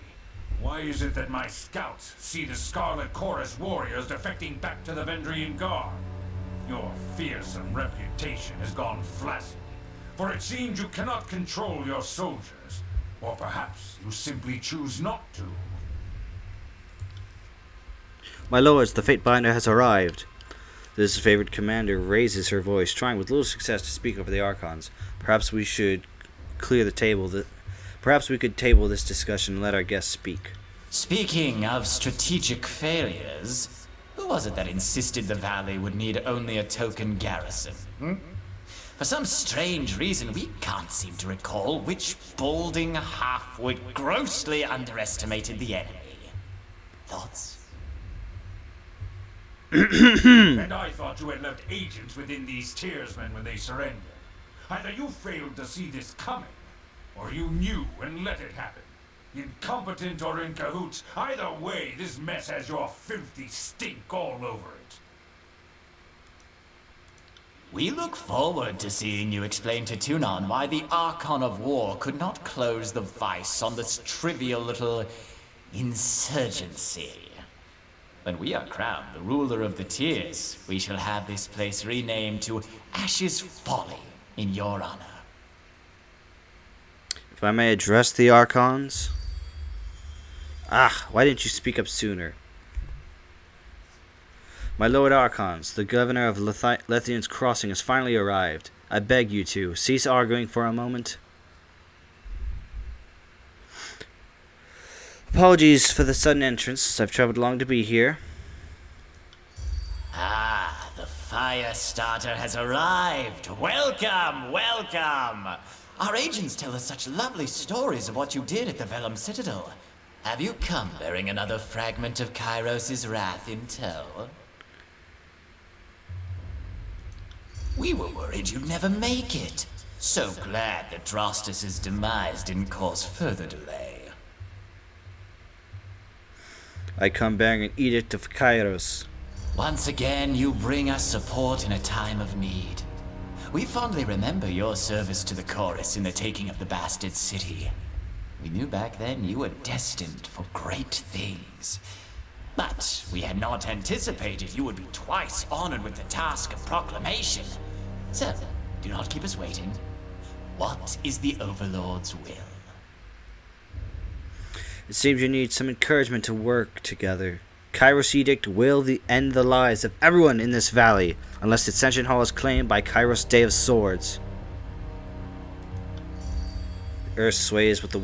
why is it that my scouts see the Scarlet Chorus warriors defecting back to the Vendrian Guard? Your fearsome reputation has gone flaccid, for it seems you cannot control your soldiers, or perhaps you simply choose not to. My lords, the Fatebinder has arrived. The disfavored commander raises her voice, trying with little success to speak over the Archons. Perhaps we should clear the table. Perhaps we could table this discussion and let our guests speak. Speaking of strategic failures, who was it that insisted the valley would need only a token garrison? For some strange reason, we can't seem to recall which balding halfwit grossly underestimated the enemy. Thoughts? And I thought you had left agents within these Tearsmen when they surrendered. Either you failed to see this coming, or you knew and let it happen. Incompetent or in cahoots, either way, this mess has your filthy stink all over it. We look forward to seeing you explain to Tunon why the Archon of War could not close the vice on this trivial little insurgency. When we are crowned the ruler of the Tears, we shall have this place renamed to Ash's Folly in your honor. If I may address the Archons? Why didn't you speak up sooner? My Lord Archons, the governor of Lethian's Crossing has finally arrived. I beg you to cease arguing for a moment. Apologies for the sudden entrance. I've traveled long to be here. The fire starter has arrived. Welcome, welcome. Our agents tell us such lovely stories of what you did at the Vellum Citadel. Have you come bearing another fragment of Kyros' wrath in tow? We were worried you'd never make it. So glad that Drostus' demise didn't cause further delay. I come bearing an edict of Kyros. Once again, you bring us support in a time of need. We fondly remember your service to the Chorus in the taking of the Bastard City. We knew back then you were destined for great things. But we had not anticipated you would be twice honored with the task of proclamation. So, do not keep us waiting. What is the Overlord's will? It seems you need some encouragement to work together. Kyros' edict will end the lives of everyone in this valley, unless Ascension Hall is claimed by Kyros' Day of Swords. The earth sways with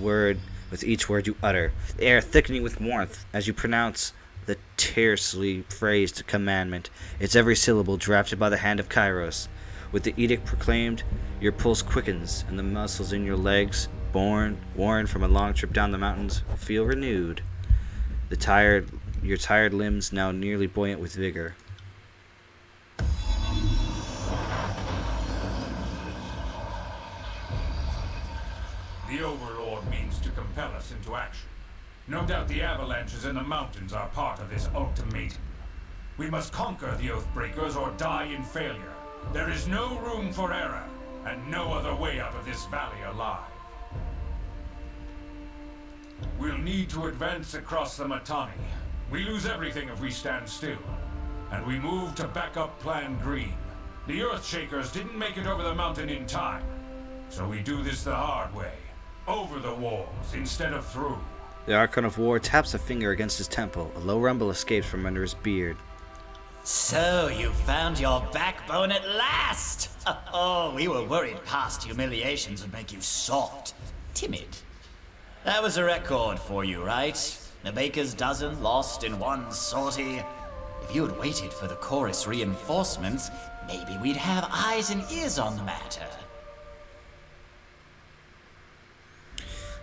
each word you utter, the air thickening with warmth as you pronounce the tersely phrased commandment, its every syllable drafted by the hand of Kyros. With the edict proclaimed, your pulse quickens, and the muscles in your legs, worn from a long trip down the mountains, feel renewed. Your tired limbs now nearly buoyant with vigor. The Overlord means to compel us into action. No doubt the avalanches in the mountains are part of this ultimatum. We must conquer the Oathbreakers or die in failure. There is no room for error, and no other way out of this valley alive. We'll need to advance across the Matani. We lose everything if we stand still. And we move to back up Plan Green. The Earthshakers didn't make it over the mountain in time. So we do this the hard way. Over the walls instead of through. The Archon of War taps a finger against his temple. A low rumble escapes from under his beard. So you found your backbone at last! Oh, we were worried past humiliations would make you soft, timid. That was a record for you, right? A baker's dozen lost in one sortie. If you had waited for the Chorus reinforcements, maybe we'd have eyes and ears on the matter.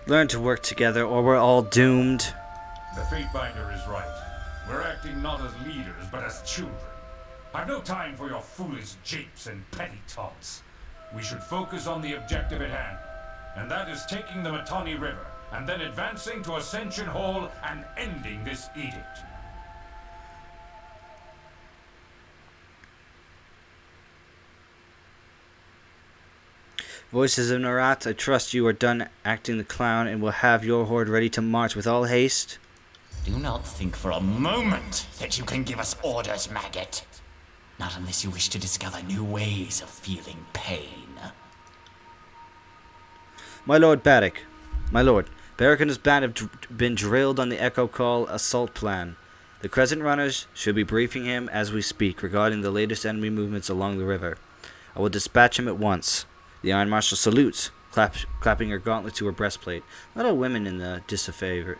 Learn to work together or we're all doomed. The Fatebinder is right. We're acting acting not as leaders, but as children. I've no time for your foolish japes and petty taunts. We should focus on the objective at hand, and that is taking the Mittani River, and then advancing to Ascension Hall and ending this edict. Voices of Narat, I trust you are done acting the clown and will have your horde ready to march with all haste. Do not think for a moment that you can give us orders, maggot. Not unless you wish to discover new ways of feeling pain. My lord Barrack, my lord, Barrack and his band have been drilled on the Echo Call assault plan. The Crescent Runners should be briefing him as we speak regarding the latest enemy movements along the river. I will dispatch him at once. The Iron Marshal salutes, clapping her gauntlet to her breastplate. Not all women in the disfavored.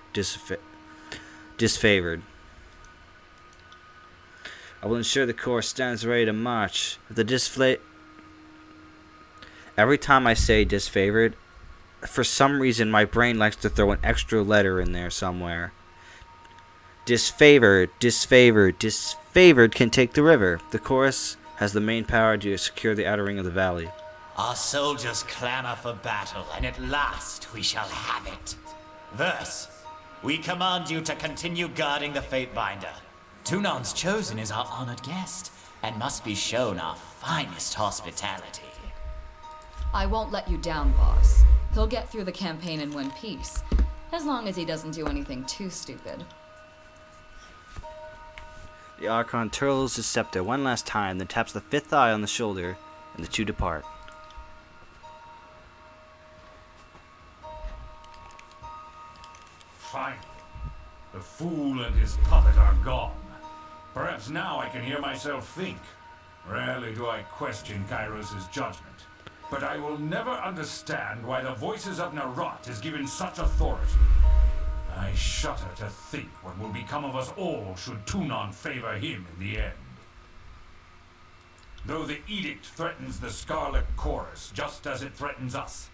I will ensure the corps stands ready to march. Every time I say disfavored, for some reason my brain likes to throw an extra letter in there somewhere. Disfavored can take the river. The chorus has the main power to secure the outer ring of the valley. Our soldiers clamor for battle, and at last we shall have it. Verse, we command you to continue guarding the Fatebinder. Tunan's chosen is our honored guest, and must be shown our finest hospitality. I won't let you down, boss. He'll get through the campaign in one piece, as long as he doesn't do anything too stupid. The Archon twirls his scepter one last time, then taps the fifth eye on the shoulder, and the two depart. Finally, the fool and his puppet are gone. Perhaps now I can hear myself think. Rarely do I question Kyros' judgment, but I will never understand why the voices of Narat is given such authority. I shudder to think what will become of us all should Tunan favor him in the end. Though the edict threatens the Scarlet Chorus just as it threatens us,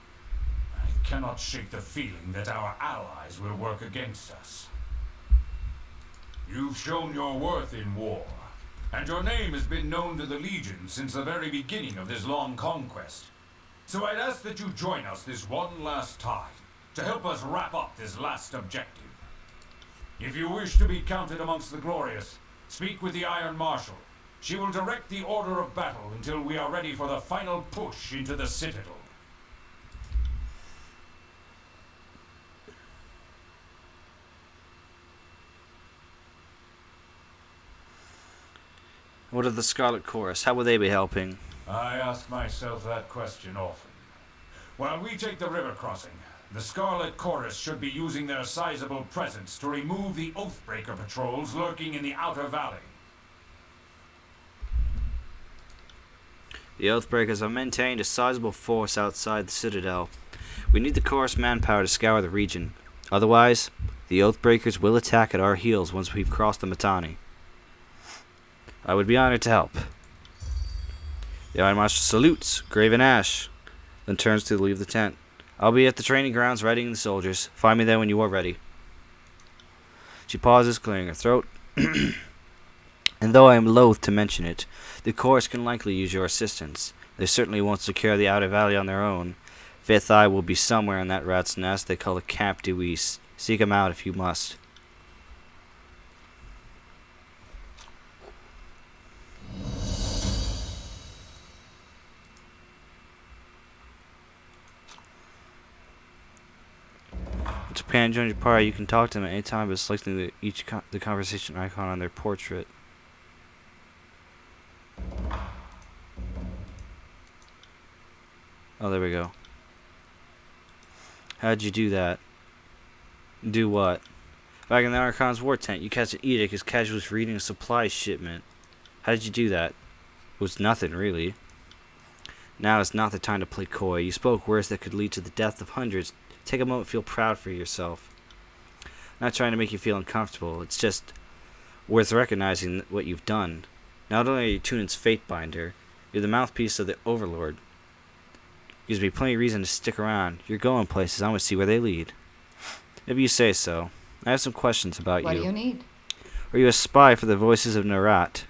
I cannot shake the feeling that our allies will work against us. You've shown your worth in war, and your name has been known to the Legion since the very beginning of this long conquest. So I'd ask that you join us this one last time, to help us wrap up this last objective. If you wish to be counted amongst the glorious, speak with the Iron Marshal. She will direct the order of battle until we are ready for the final push into the Citadel. What of the Scarlet Chorus? How will they be helping? I ask myself that question often. While we take the river crossing, the Scarlet Chorus should be using their sizable presence to remove the Oathbreaker patrols lurking in the outer valley. The Oathbreakers have maintained a sizable force outside the Citadel. We need the Chorus manpower to scour the region. Otherwise, the Oathbreakers will attack at our heels once we've crossed the Mittani. I would be honored to help. The Iron Marshal salutes, Graven Ash, then turns to leave the tent. I'll be at the training grounds readying the soldiers. Find me there when you are ready. She pauses, clearing her throat. And though I am loath to mention it, the chorus can likely use your assistance. They certainly won't secure the outer valley on their own. Fifth Eye will be somewhere in that rat's nest they call the Camp du East. Seek him out if you must. To pan join your party, you can talk to them at any time by selecting the conversation icon on their portrait. Oh, there we go. How'd you do that? Do what? Back in the Archon's war tent, you catch an edict as casuals reading a supply shipment. How did you do that? It was nothing, really. Now is not the time to play coy. You spoke words that could lead to the death of hundreds. Take a moment to feel proud for yourself. I'm not trying to make you feel uncomfortable. It's just worth recognizing what you've done. Not only are you Tunan's Fatebinder, you're the mouthpiece of the Overlord. Gives me plenty of reason to stick around. You're going places. I want to see where they lead. If you say so. I have some questions about you. What do you need? Are you a spy for the voices of Narat?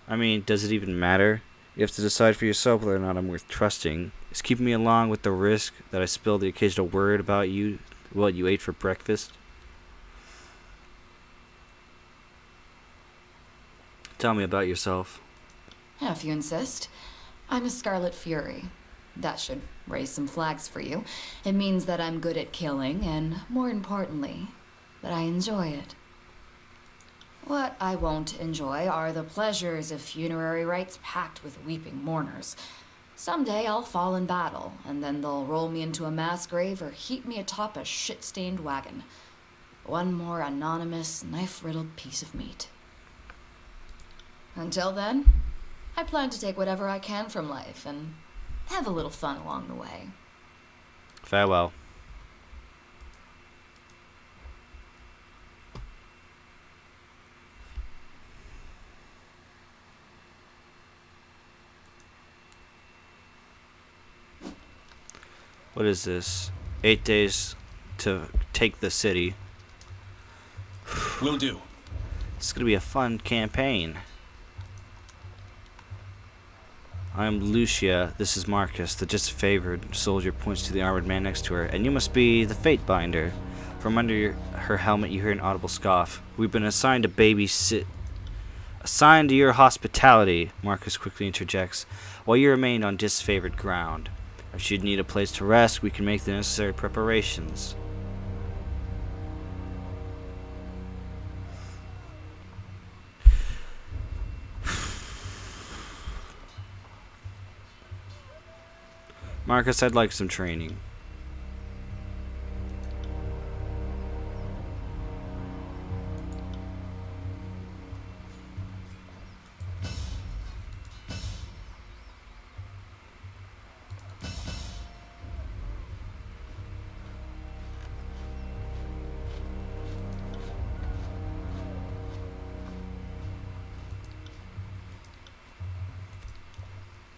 I mean, does it even matter? You have to decide for yourself whether or not I'm worth trusting. Is keeping me along with the risk that I spill the occasional word about you, what you ate for breakfast? Tell me about yourself. Yeah, if you insist. I'm a Scarlet Fury. That should raise some flags for you. It means that I'm good at killing, and more importantly, that I enjoy it. What I won't enjoy are the pleasures of funerary rites packed with weeping mourners. Someday I'll fall in battle, and then they'll roll me into a mass grave or heap me atop a shit-stained wagon. One more anonymous, knife-riddled piece of meat. Until then, I plan to take whatever I can from life and have a little fun along the way. Farewell. What is this? 8 days to take the city. Will do. It's gonna be a fun campaign. I'm Lucia. This is Marcus, the just favored soldier. Points to the armored man next to her. And you must be the Fate Binder. From under her helmet, you hear an audible scoff. We've been assigned to babysit. Assigned to your hospitality, Marcus quickly interjects, while you remain on disfavored ground. If you'd need a place to rest, we can make the necessary preparations. Marcus, I'd like some training.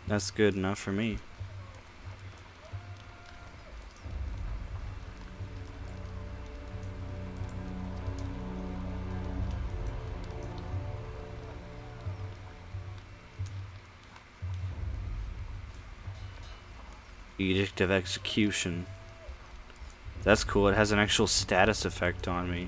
That's good enough for me. Edict of Execution. That's cool. It has an actual status effect on me.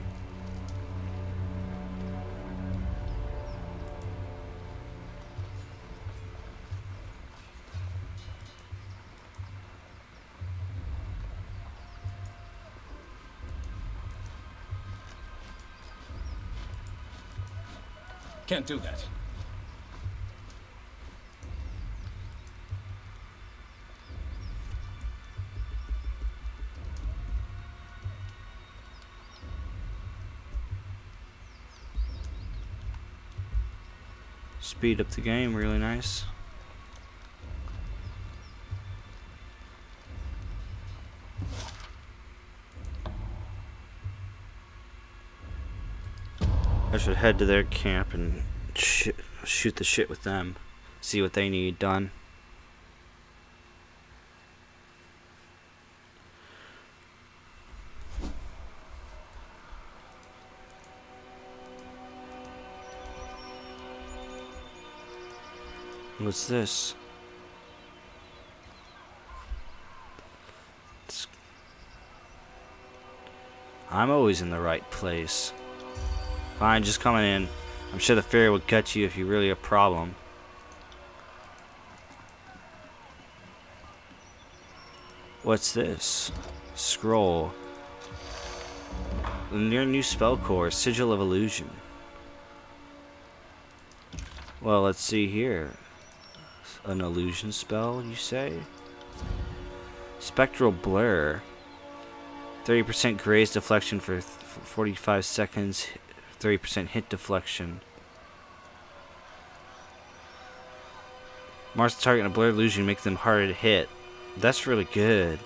Can't do that. Speed up the game, really nice. I should head to their camp and shoot the shit with them. See what they need done. What's this? I'm always in the right place. Fine, just coming in. I'm sure the fairy will cut you if you're really a problem. What's this? Scroll. Your new spell core, Sigil of Illusion. Well, let's see here. An illusion spell, you say? Spectral Blur. 30% graze deflection for 45 seconds. 30% hit deflection. Marks the target in a blur illusion, make them harder to hit. That's really good.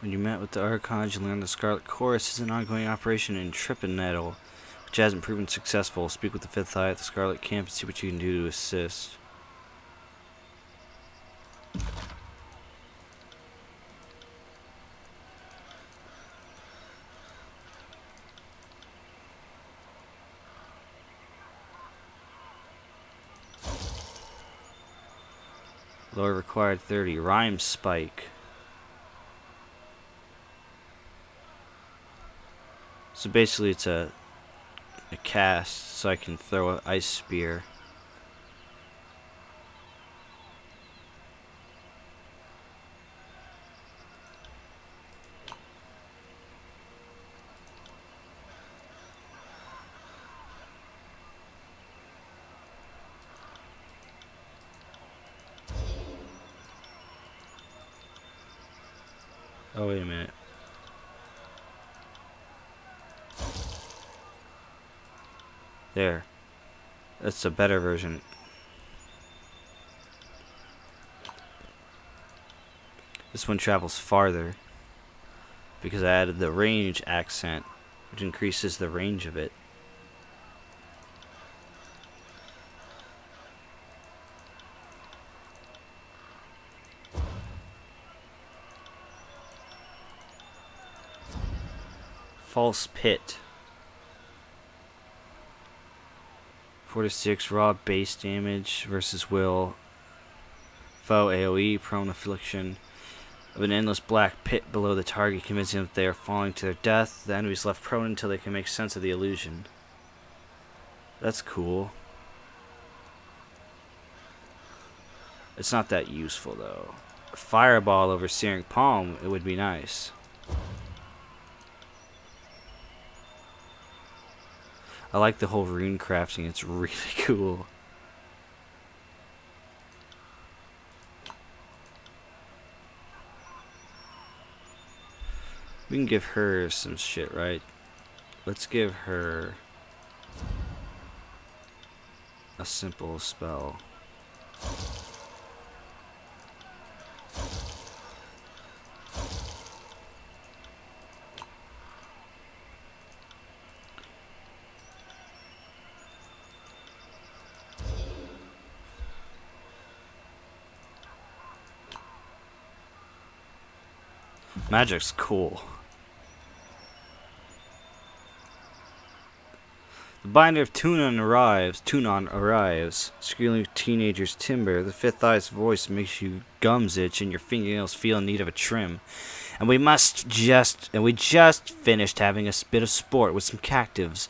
When you met with the Archons, you learned the Scarlet Chorus is an ongoing operation in Tripinettle, which hasn't proven successful. Speak with the Fifth Eye at the Scarlet Camp and see what you can do to assist. Lower required 30. Rhyme Spike. So basically it's a cast, so I can throw an ice spear. Oh, wait a minute. There. That's a better version. This one travels farther because I added the range accent, which increases the range of it. False Pit. 4 to 6 raw base damage versus will. Foe AoE, prone affliction of an endless black pit below the target, convincing them that they are falling to their death. The enemy is left prone until they can make sense of the illusion. That's cool. It's not that useful though. A fireball over Searing Palm, it would be nice. I like the whole rune crafting, it's really cool. We can give her some shit, right? Let's give her a simple spell. Magic's cool. The binder of Tunon arrives. Squealing teenager's timber. The Fifth Eye's voice makes you gums itch and your fingernails feel in need of a trim. And we just finished having a bit of sport with some cactives.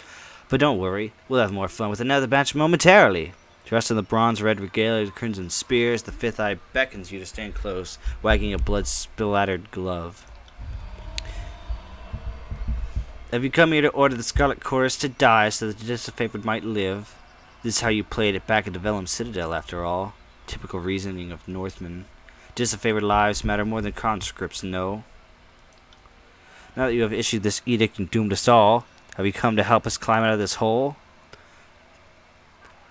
But don't worry, we'll have more fun with another batch momentarily. Dressed in the bronze-red regalia of crimson spears, the Fifth Eye beckons you to stand close, wagging a blood-splattered glove. Have you come here to order the Scarlet Chorus to die so that the disfavored might live? This is how you played it back at the Vellum Citadel, after all. Typical reasoning of Northmen. Disfavored lives matter more than conscripts, no? Now that you have issued this edict and doomed us all, have you come to help us climb out of this hole?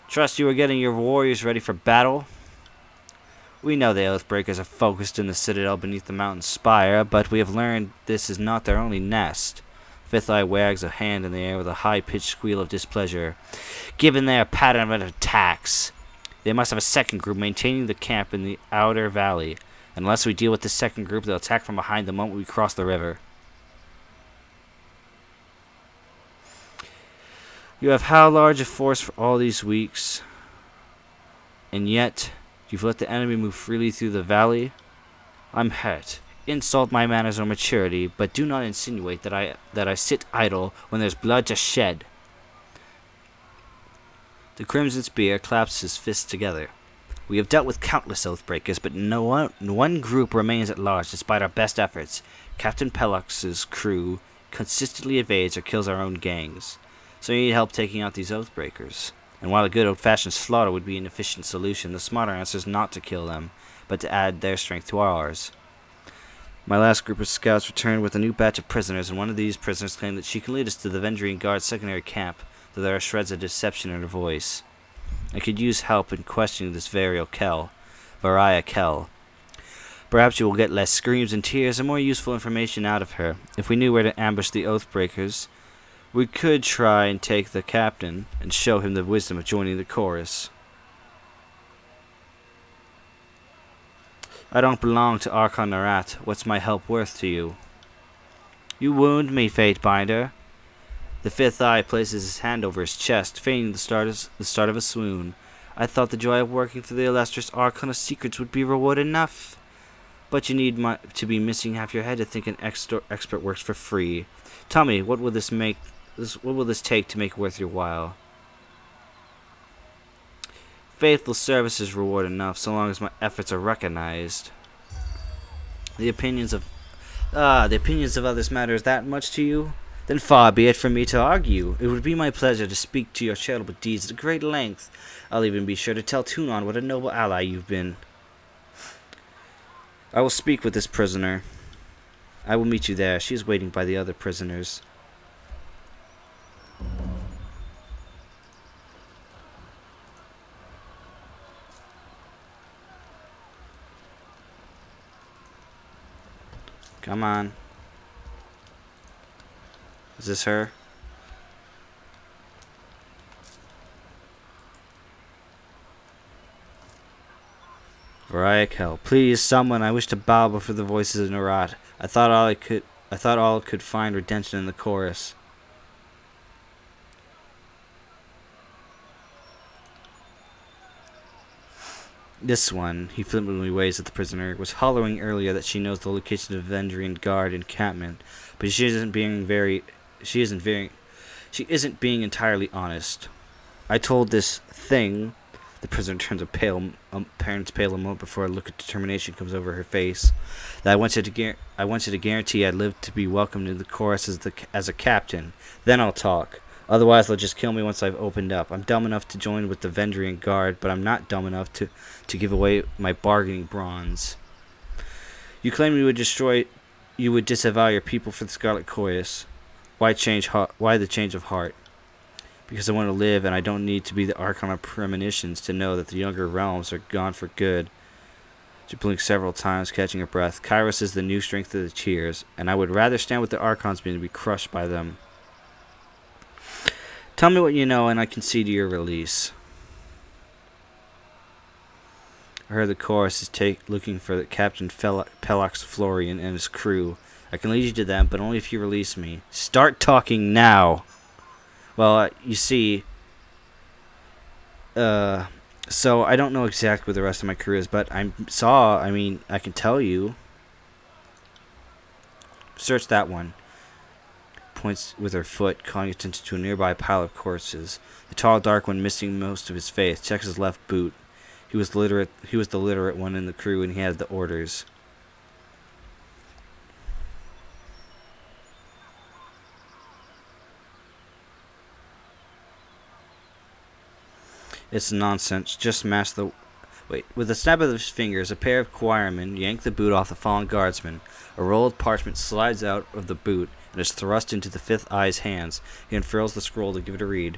Trust you are getting your warriors ready for battle. We know the Oathbreakers are focused in the citadel beneath the mountain spire, but we have learned this is not their only nest. Fifth Eye wags a hand in the air with a high-pitched squeal of displeasure. Given their pattern of attacks, they must have a second group maintaining the camp in the outer valley. Unless we deal with this second group, they'll attack from behind the moment we cross the river. You have how large a force for all these weeks, and yet you've let the enemy move freely through the valley? I'm hurt. Insult my manners or maturity, but do not insinuate that I sit idle when there's blood to shed. The Crimson Spear claps his fists together. We have dealt with countless Oathbreakers, but one group remains at large despite our best efforts. Captain Pellux's crew consistently evades or kills our own gangs. So you need help taking out these Oathbreakers. And while a good old-fashioned slaughter would be an efficient solution, the smarter answer is not to kill them, but to add their strength to ours. My last group of scouts returned with a new batch of prisoners, and one of these prisoners claimed that she can lead us to the Vendrian Guard's secondary camp, though there are shreds of deception in her voice. I could use help in questioning this Varia Kell. Perhaps you will get less screams and tears and more useful information out of her. If we knew where to ambush the Oathbreakers, we could try and take the captain and show him the wisdom of joining the chorus. I don't belong to Archon Narat. What's my help worth to you? You wound me, Fatebinder. The fifth eye places his hand over his chest, feigning the start of a swoon. I thought the joy of working for the illustrious Archon of Secrets would be reward enough. But you need to be missing half your head to think an expert works for free. Tell me, what will this take to make worth your while? Faithful service is reward enough, so long as my efforts are recognized. The opinions of others matters that much to you? Then far be it from me to argue. It would be my pleasure to speak to your charitable deeds at great length. I'll even be sure to tell Tunon what a noble ally you've been. I will speak with this prisoner. I will meet you there. She is waiting by the other prisoners. Come on. Is this her? Variakel, please, someone. I wish to bow before the voices of Narat. I thought all could find redemption in the chorus. This one, he flippantly waves at the prisoner, was hollering earlier that she knows the location of the Vendrian guard encampment, but she isn't being entirely honest. I told this thing. The prisoner turns pale a moment before a look of determination comes over her face. That I wanted to guarantee I'd live to be welcomed in the chorus as a captain. Then I'll talk. Otherwise, they'll just kill me once I've opened up. I'm dumb enough to join with the Vendrian guard, but I'm not dumb enough to give away my bargaining bronze. You claim you would disavow your people for the Scarlet Chorus. Why the change of heart? Because I want to live, and I don't need to be the Archon of Premonitions to know that the younger realms are gone for good. She blinked several times, catching her breath. Kyros is the new strength of the Tears, and I would rather stand with the Archons than to be crushed by them. Tell me what you know, and I concede to your release. I heard the chorus is looking for Captain Pelox Florian and his crew. I can lead you to them, but only if you release me. Start talking now! Well, you see, so I don't know exactly what the rest of my career is, but I can tell you. Search that one. Points with her foot, calling attention to a nearby pile of corpses. The tall, dark one, missing most of his face, checks his left boot. He was the literate one in the crew, and he had the orders. It's nonsense. Just smash the... Wait. With a snap of his fingers, a pair of choirmen yank the boot off the fallen guardsman. A roll of parchment slides out of the boot and is thrust into the fifth eye's hands. He unfurls the scroll to give it a read.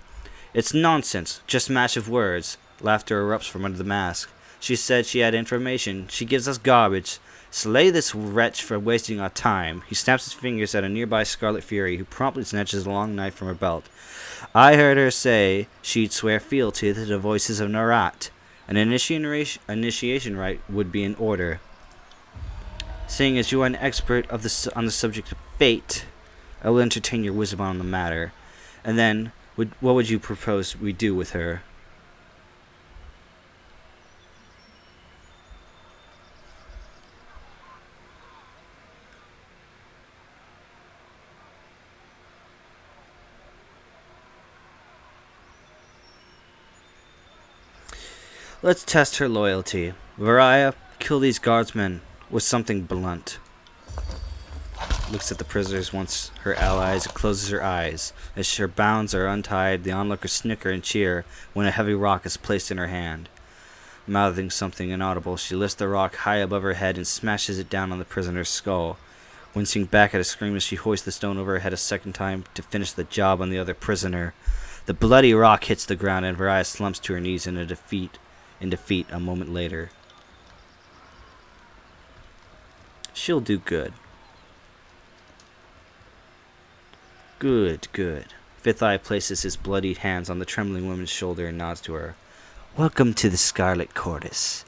It's nonsense. Just mash of words. Laughter erupts from under the mask. She said she had information. She gives us garbage. Slay this wretch for wasting our time. He snaps his fingers at a nearby Scarlet Fury, who promptly snatches a long knife from her belt. I heard her say she'd swear fealty to the voices of Narat. An initiation rite would be in order. Seeing as you are an expert on the subject of fate, I will entertain your wisdom on the matter. And then, what would you propose we do with her? Let's test her loyalty. Varia, kill these guardsmen with something blunt. Looks at the prisoners once her allies and closes her eyes. As her bonds are untied, the onlookers snicker and cheer when a heavy rock is placed in her hand. Mouthing something inaudible, she lifts the rock high above her head and smashes it down on the prisoner's skull. Wincing back at a scream as she hoists the stone over her head a second time to finish the job on the other prisoner. The bloody rock hits the ground and Varia slumps to her knees in defeat a moment later. She'll do good. Good, good. Fifth Eye places his bloodied hands on the trembling woman's shoulder and nods to her. Welcome to the Scarlet Courtis.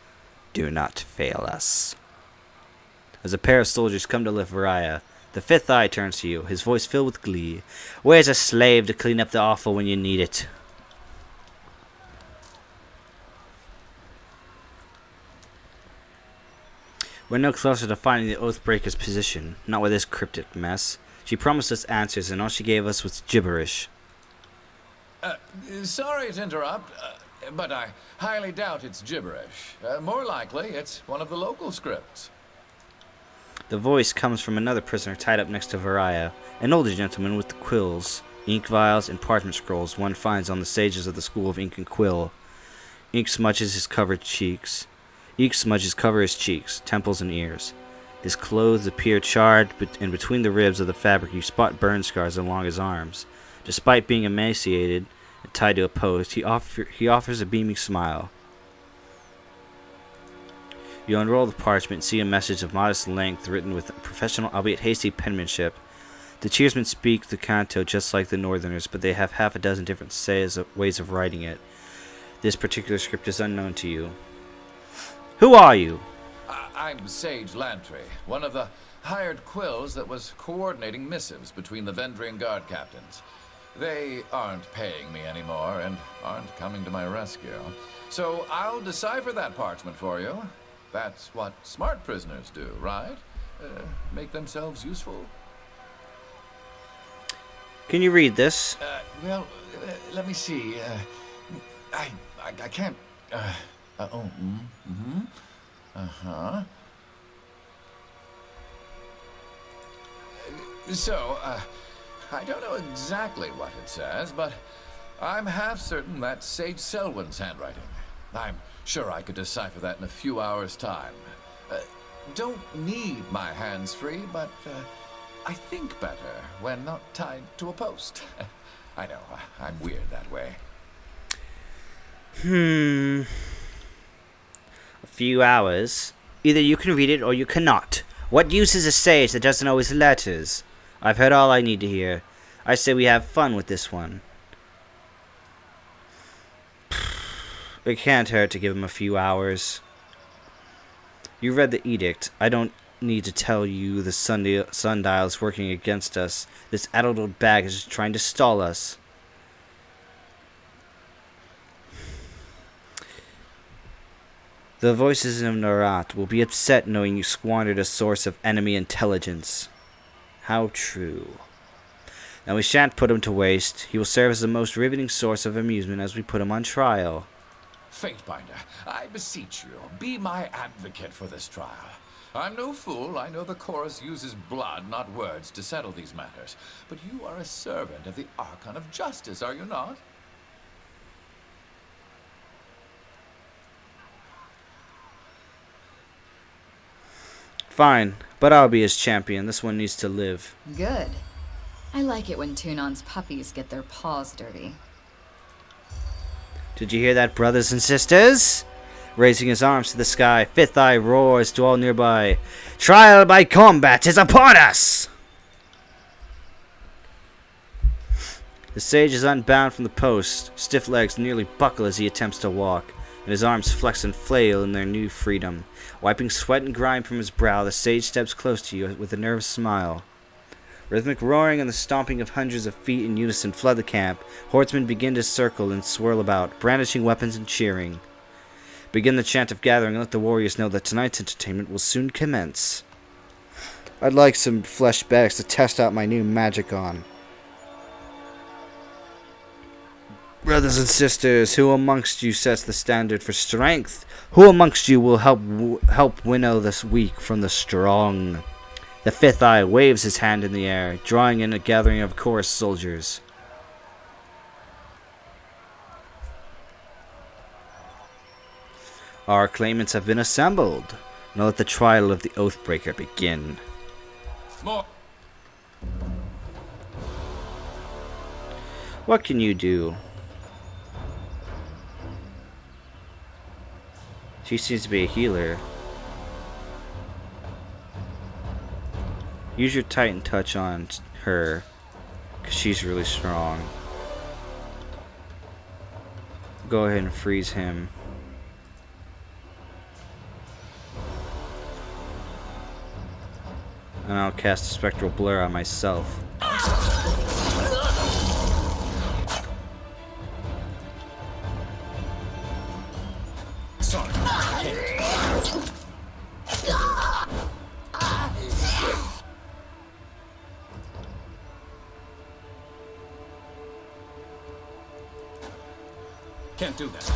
Do not fail us. As a pair of soldiers come to lift Varaya, the Fifth Eye turns to you, his voice filled with glee. Where's a slave to clean up the offal when you need it? We're no closer to finding the Oathbreaker's position, not with this cryptic mess. She promised us answers, and all she gave us was gibberish. Sorry to interrupt, but I highly doubt it's gibberish. More likely, it's one of the local scripts. The voice comes from another prisoner tied up next to Varaya, an older gentleman with the quills, ink vials, and parchment scrolls one finds on the sages of the School of Ink and Quill. Ink smudges his covered cheeks. Ink smudges cover his cheeks, temples, and ears. His clothes appear charred, and between the ribs of the fabric you spot burn scars along his arms. Despite being emaciated and tied to a post, he offers a beaming smile. You unroll the parchment and see a message of modest length written with professional, albeit hasty, penmanship. The cheersmen speak the canto just like the northerners, but they have half a dozen different ways of writing it. This particular script is unknown to you. Who are you? I'm Sage Lantry, one of the hired quills that was coordinating missives between the Vendrian guard captains. They aren't paying me anymore and aren't coming to my rescue. So I'll decipher that parchment for you. That's what smart prisoners do, right? Make themselves useful. Can you read this? Well, let me see. I can't. So, I don't know exactly what it says, but I'm half certain that's Sage Selwyn's handwriting. I'm sure I could decipher that in a few hours' time. Don't need my hands free, but I think better when not tied to a post. I know, I'm weird that way. A few hours. Either you can read it or you cannot. What use is a sage that doesn't know his letters? I've heard all I need to hear. I say we have fun with this one. It can't hurt to give him a few hours. You read the edict. I don't need to tell you the sundial is working against us. This addled old bag is just trying to stall us. The voices of Narat will be upset knowing you squandered a source of enemy intelligence. How true. Now we shan't put him to waste. He will serve as the most riveting source of amusement as we put him on trial. Fatebinder, I beseech you, be my advocate for this trial. I'm no fool. I know the chorus uses blood, not words, to settle these matters. But you are a servant of the Archon of Justice, are you not? Fine, but I'll be his champion. This one needs to live. Good. I like it when Tunon's puppies get their paws dirty. Did you hear that, brothers and sisters? Raising his arms to the sky, Fifth Eye roars to all nearby. Trial by combat is upon us! The sage is unbound from the post. Stiff legs nearly buckle as he attempts to walk, and his arms flex and flail in their new freedom. Wiping sweat and grime from his brow, the sage steps close to you with a nervous smile. Rhythmic roaring and the stomping of hundreds of feet in unison flood the camp. Horsemen begin to circle and swirl about, brandishing weapons and cheering. Begin the chant of gathering and let the warriors know that tonight's entertainment will soon commence. I'd like some flesh bags to test out my new magic on. Brothers and sisters, who amongst you sets the standard for strength? Who amongst you will help winnow the weak from the strong? The Fifth Eye waves his hand in the air, drawing in a gathering of chorus soldiers. Our claimants have been assembled. Now let the trial of the Oathbreaker begin. More. What can you do? She seems to be a healer. Use your Titan touch on her, because she's really strong. Go ahead and freeze him. And I'll cast a Spectral Blur on myself. Sorry, I can't. Can't do that.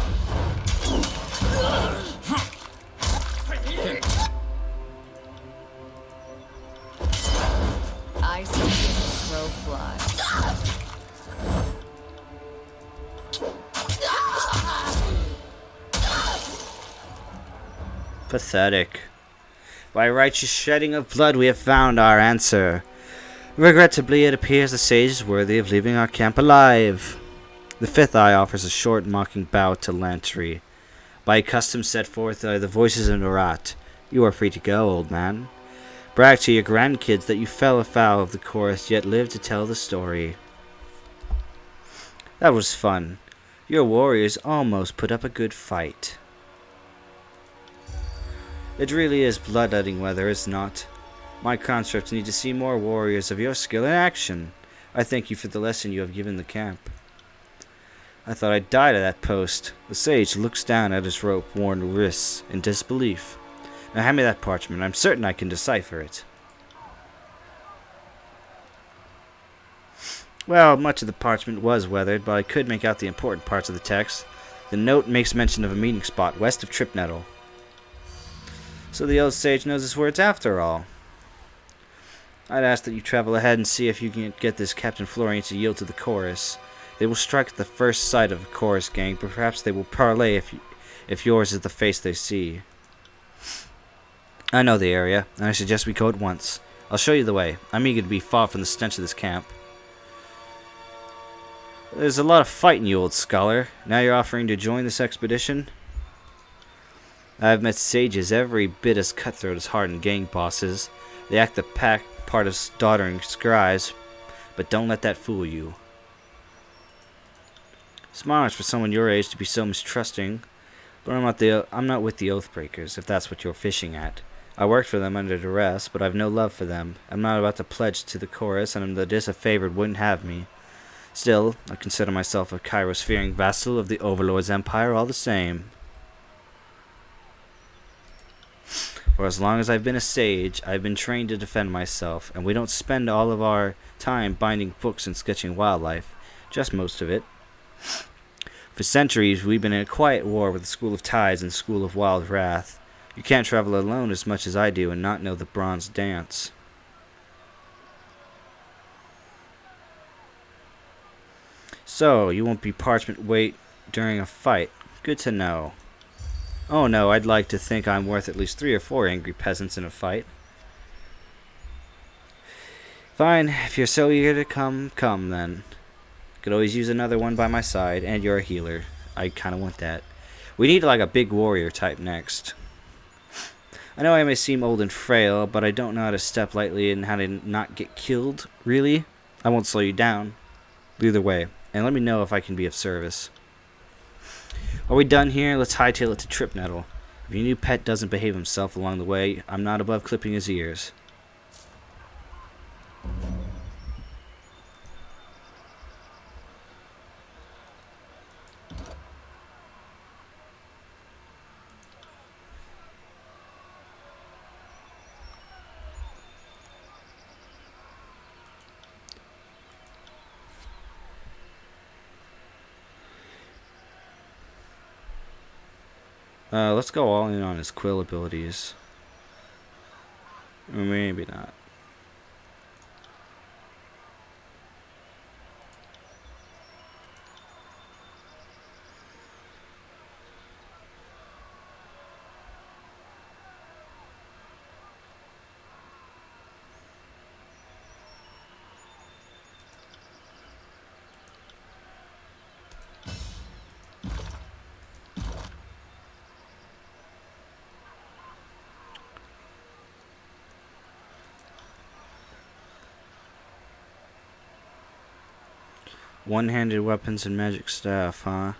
I see you throw flies. Pathetic. By righteous shedding of blood, we have found our answer. Regrettably, it appears the sage is worthy of leaving our camp alive. The fifth eye offers a short, mocking bow to Lantry. By custom set forth are the voices of Norat. You are free to go, old man. Brag to your grandkids that you fell afoul of the chorus, yet lived to tell the story. That was fun. Your warriors almost put up a good fight. It really is bloodletting weather, is not? My conscripts need to see more warriors of your skill in action. I thank you for the lesson you have given the camp. I thought I'd died at that post. The sage looks down at his rope-worn wrists in disbelief. Now hand me that parchment. I'm certain I can decipher it. Well, much of the parchment was weathered, but I could make out the important parts of the text. The note makes mention of a meeting spot west of Tripnettle. So the old sage knows his words after all. I'd ask that you travel ahead and see if you can get this Captain Florian to yield to the chorus. They will strike at the first sight of a chorus gang, but perhaps they will parley if yours is the face they see. I know the area, and I suggest we go at once. I'll show you the way. I'm eager to be far from the stench of this camp. There's a lot of fighting, you old scholar. Now you're offering to join this expedition? I've met sages every bit as cutthroat as hardened gang bosses. They act the part of doddering scribes, but don't let that fool you. Smart for someone your age to be so mistrusting, but I'm not with the Oathbreakers, if that's what you're fishing at. I worked for them under duress, but I've no love for them. I'm not about to pledge to the chorus, and the disfavored wouldn't have me. Still, I consider myself a Kyros-fearing vassal of the Overlord's empire all the same. For as long as I've been a sage, I've been trained to defend myself, and we don't spend all of our time binding books and sketching wildlife, just most of it. For centuries, we've been in a quiet war with the School of Tides and the School of Wild Wrath. You can't travel alone as much as I do and not know the Bronze Dance. So, you won't be parchment weight during a fight. Good to know. Oh no, I'd like to think I'm worth at least 3 or 4 angry peasants in a fight. Fine, if you're so eager to come then. Could always use another one by my side, and you're a healer. I kinda want that. We need like a big warrior type next. I know I may seem old and frail, but I don't know how to step lightly and how to not get killed, really. I won't slow you down. Either way, and let me know if I can be of service. Are we done here? Let's hightail it to Tripnettle. If your new pet doesn't behave himself along the way, I'm not above clipping his ears. Let's go all in on his quill abilities. Or maybe not. One-handed weapons and magic staff, huh?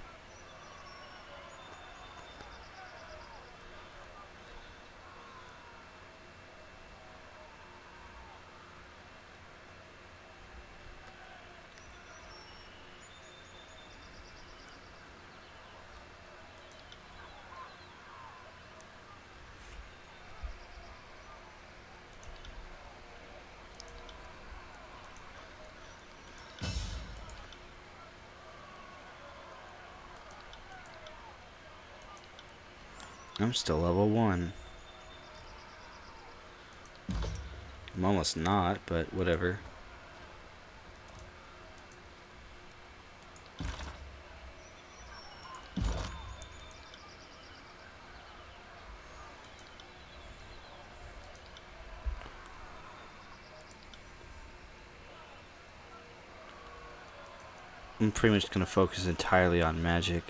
I'm still level 1. I'm almost not, but whatever. I'm pretty much going to focus entirely on magic.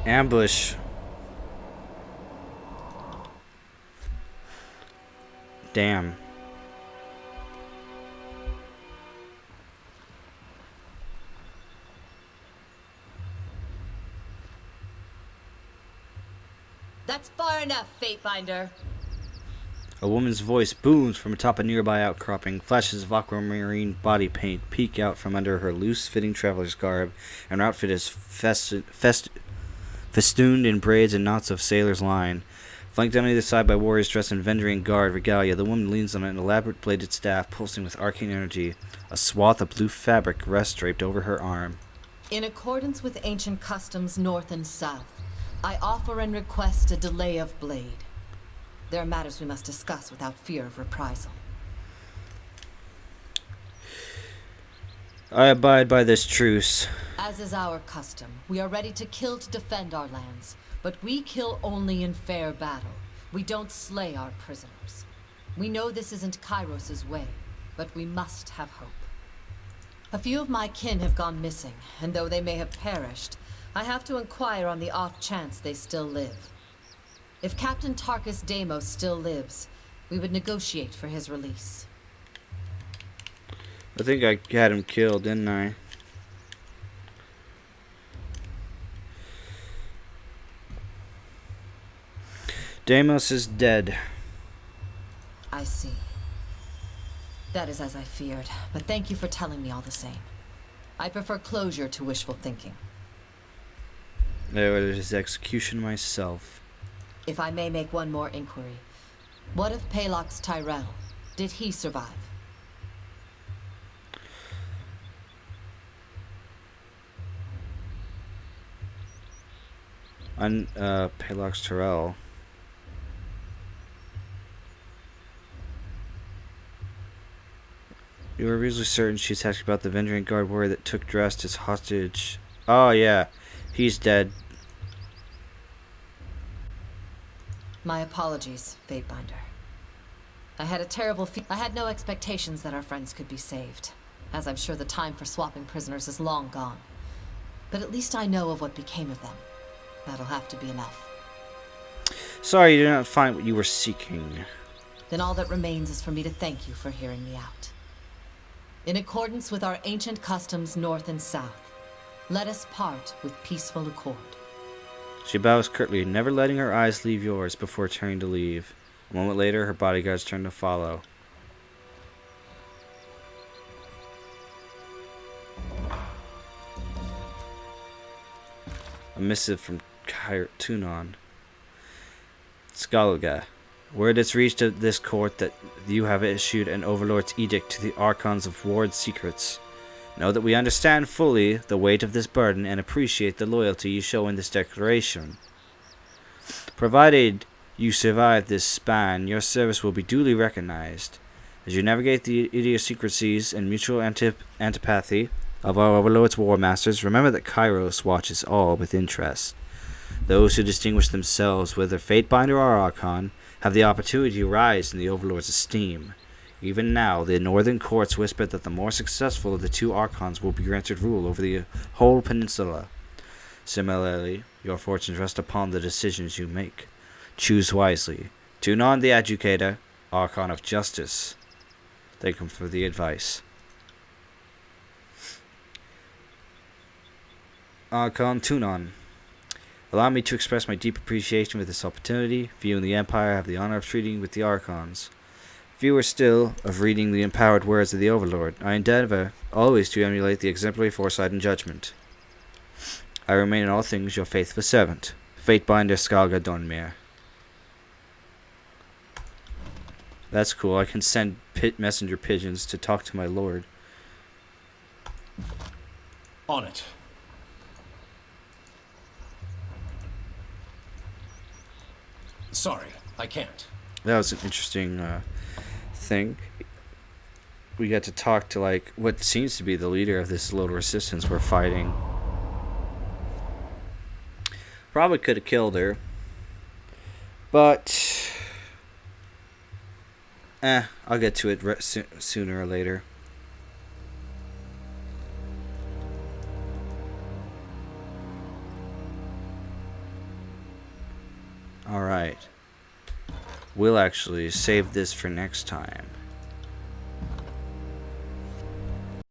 Ambush. Damn. That's far enough, Fatebinder. A woman's voice booms from atop a nearby outcropping. Flashes of aquamarine body paint peek out from under her loose-fitting traveler's garb, and her outfit is festooned in braids and knots of sailor's line. Flanked on either side by warriors dressed in Vendrian guard regalia, the woman leans on an elaborate bladed staff pulsing with arcane energy. A swath of blue fabric rests draped over her arm. In accordance with ancient customs north and south, I offer and request a delay of blade. There are matters we must discuss without fear of reprisal. I abide by this truce. As is our custom, we are ready to kill to defend our lands, but we kill only in fair battle. We don't slay our prisoners. We know this isn't Kyros' way, but we must have hope. A few of my kin have gone missing, and though they may have perished, I have to inquire on the off chance they still live. If Captain Tarkus Deimos still lives, we would negotiate for his release. I think I had him killed, didn't I? Deimos is dead. I see. That is as I feared, but thank you for telling me all the same. I prefer closure to wishful thinking. I ordered his execution myself. If I may make one more inquiry, what of Palox Tyrell? Did he survive? Palox Tyrell. You are reasonably certain she's asking about the Vendrian Guard warrior that took Drest as hostage. Oh yeah, he's dead. My apologies, Fatebinder. I had a terrible I had no expectations that our friends could be saved, as I'm sure the time for swapping prisoners is long gone. But at least I know of what became of them. That'll have to be enough. Sorry you did not find what you were seeking. Then all that remains is for me to thank you for hearing me out. In accordance with our ancient customs north and south, let us part with peaceful accord. She bows curtly, never letting her eyes leave yours before turning to leave. A moment later, her bodyguards turn to follow. A missive from Tunon. Skalga. Word has reached this court that you have issued an overlord's edict to the Archons of Ward's secrets. Know that we understand fully the weight of this burden and appreciate the loyalty you show in this declaration. Provided you survive this span, your service will be duly recognized. As you navigate the idiosyncrasies and mutual antipathy of our overlords' war masters, remember that Kyros watches all with interest. Those who distinguish themselves, whether Fatebinder or Archon, have the opportunity to rise in the overlord's esteem. Even now, the northern courts whisper that the more successful of the two Archons will be granted rule over the whole peninsula. Similarly, your fortunes rest upon the decisions you make. Choose wisely. Tunon the Adjudicator, Archon of Justice. Thank him for the advice. Archon Tunon. Allow me to express my deep appreciation for this opportunity. Few in the Empire have the honor of treating with the Archons. Fewer still of reading the empowered words of the Overlord. I endeavor always to emulate the exemplary foresight and judgment. I remain in all things your faithful servant, Fatebinder Skalga Donmir. That's cool. I can send messenger pigeons to talk to my lord. On it. Sorry, I can't. That was an interesting thing. We got to talk to, like, what seems to be the leader of this little resistance we're fighting. Probably could have killed her. But I'll get to it sooner or later. Alright. We'll actually save this for next time.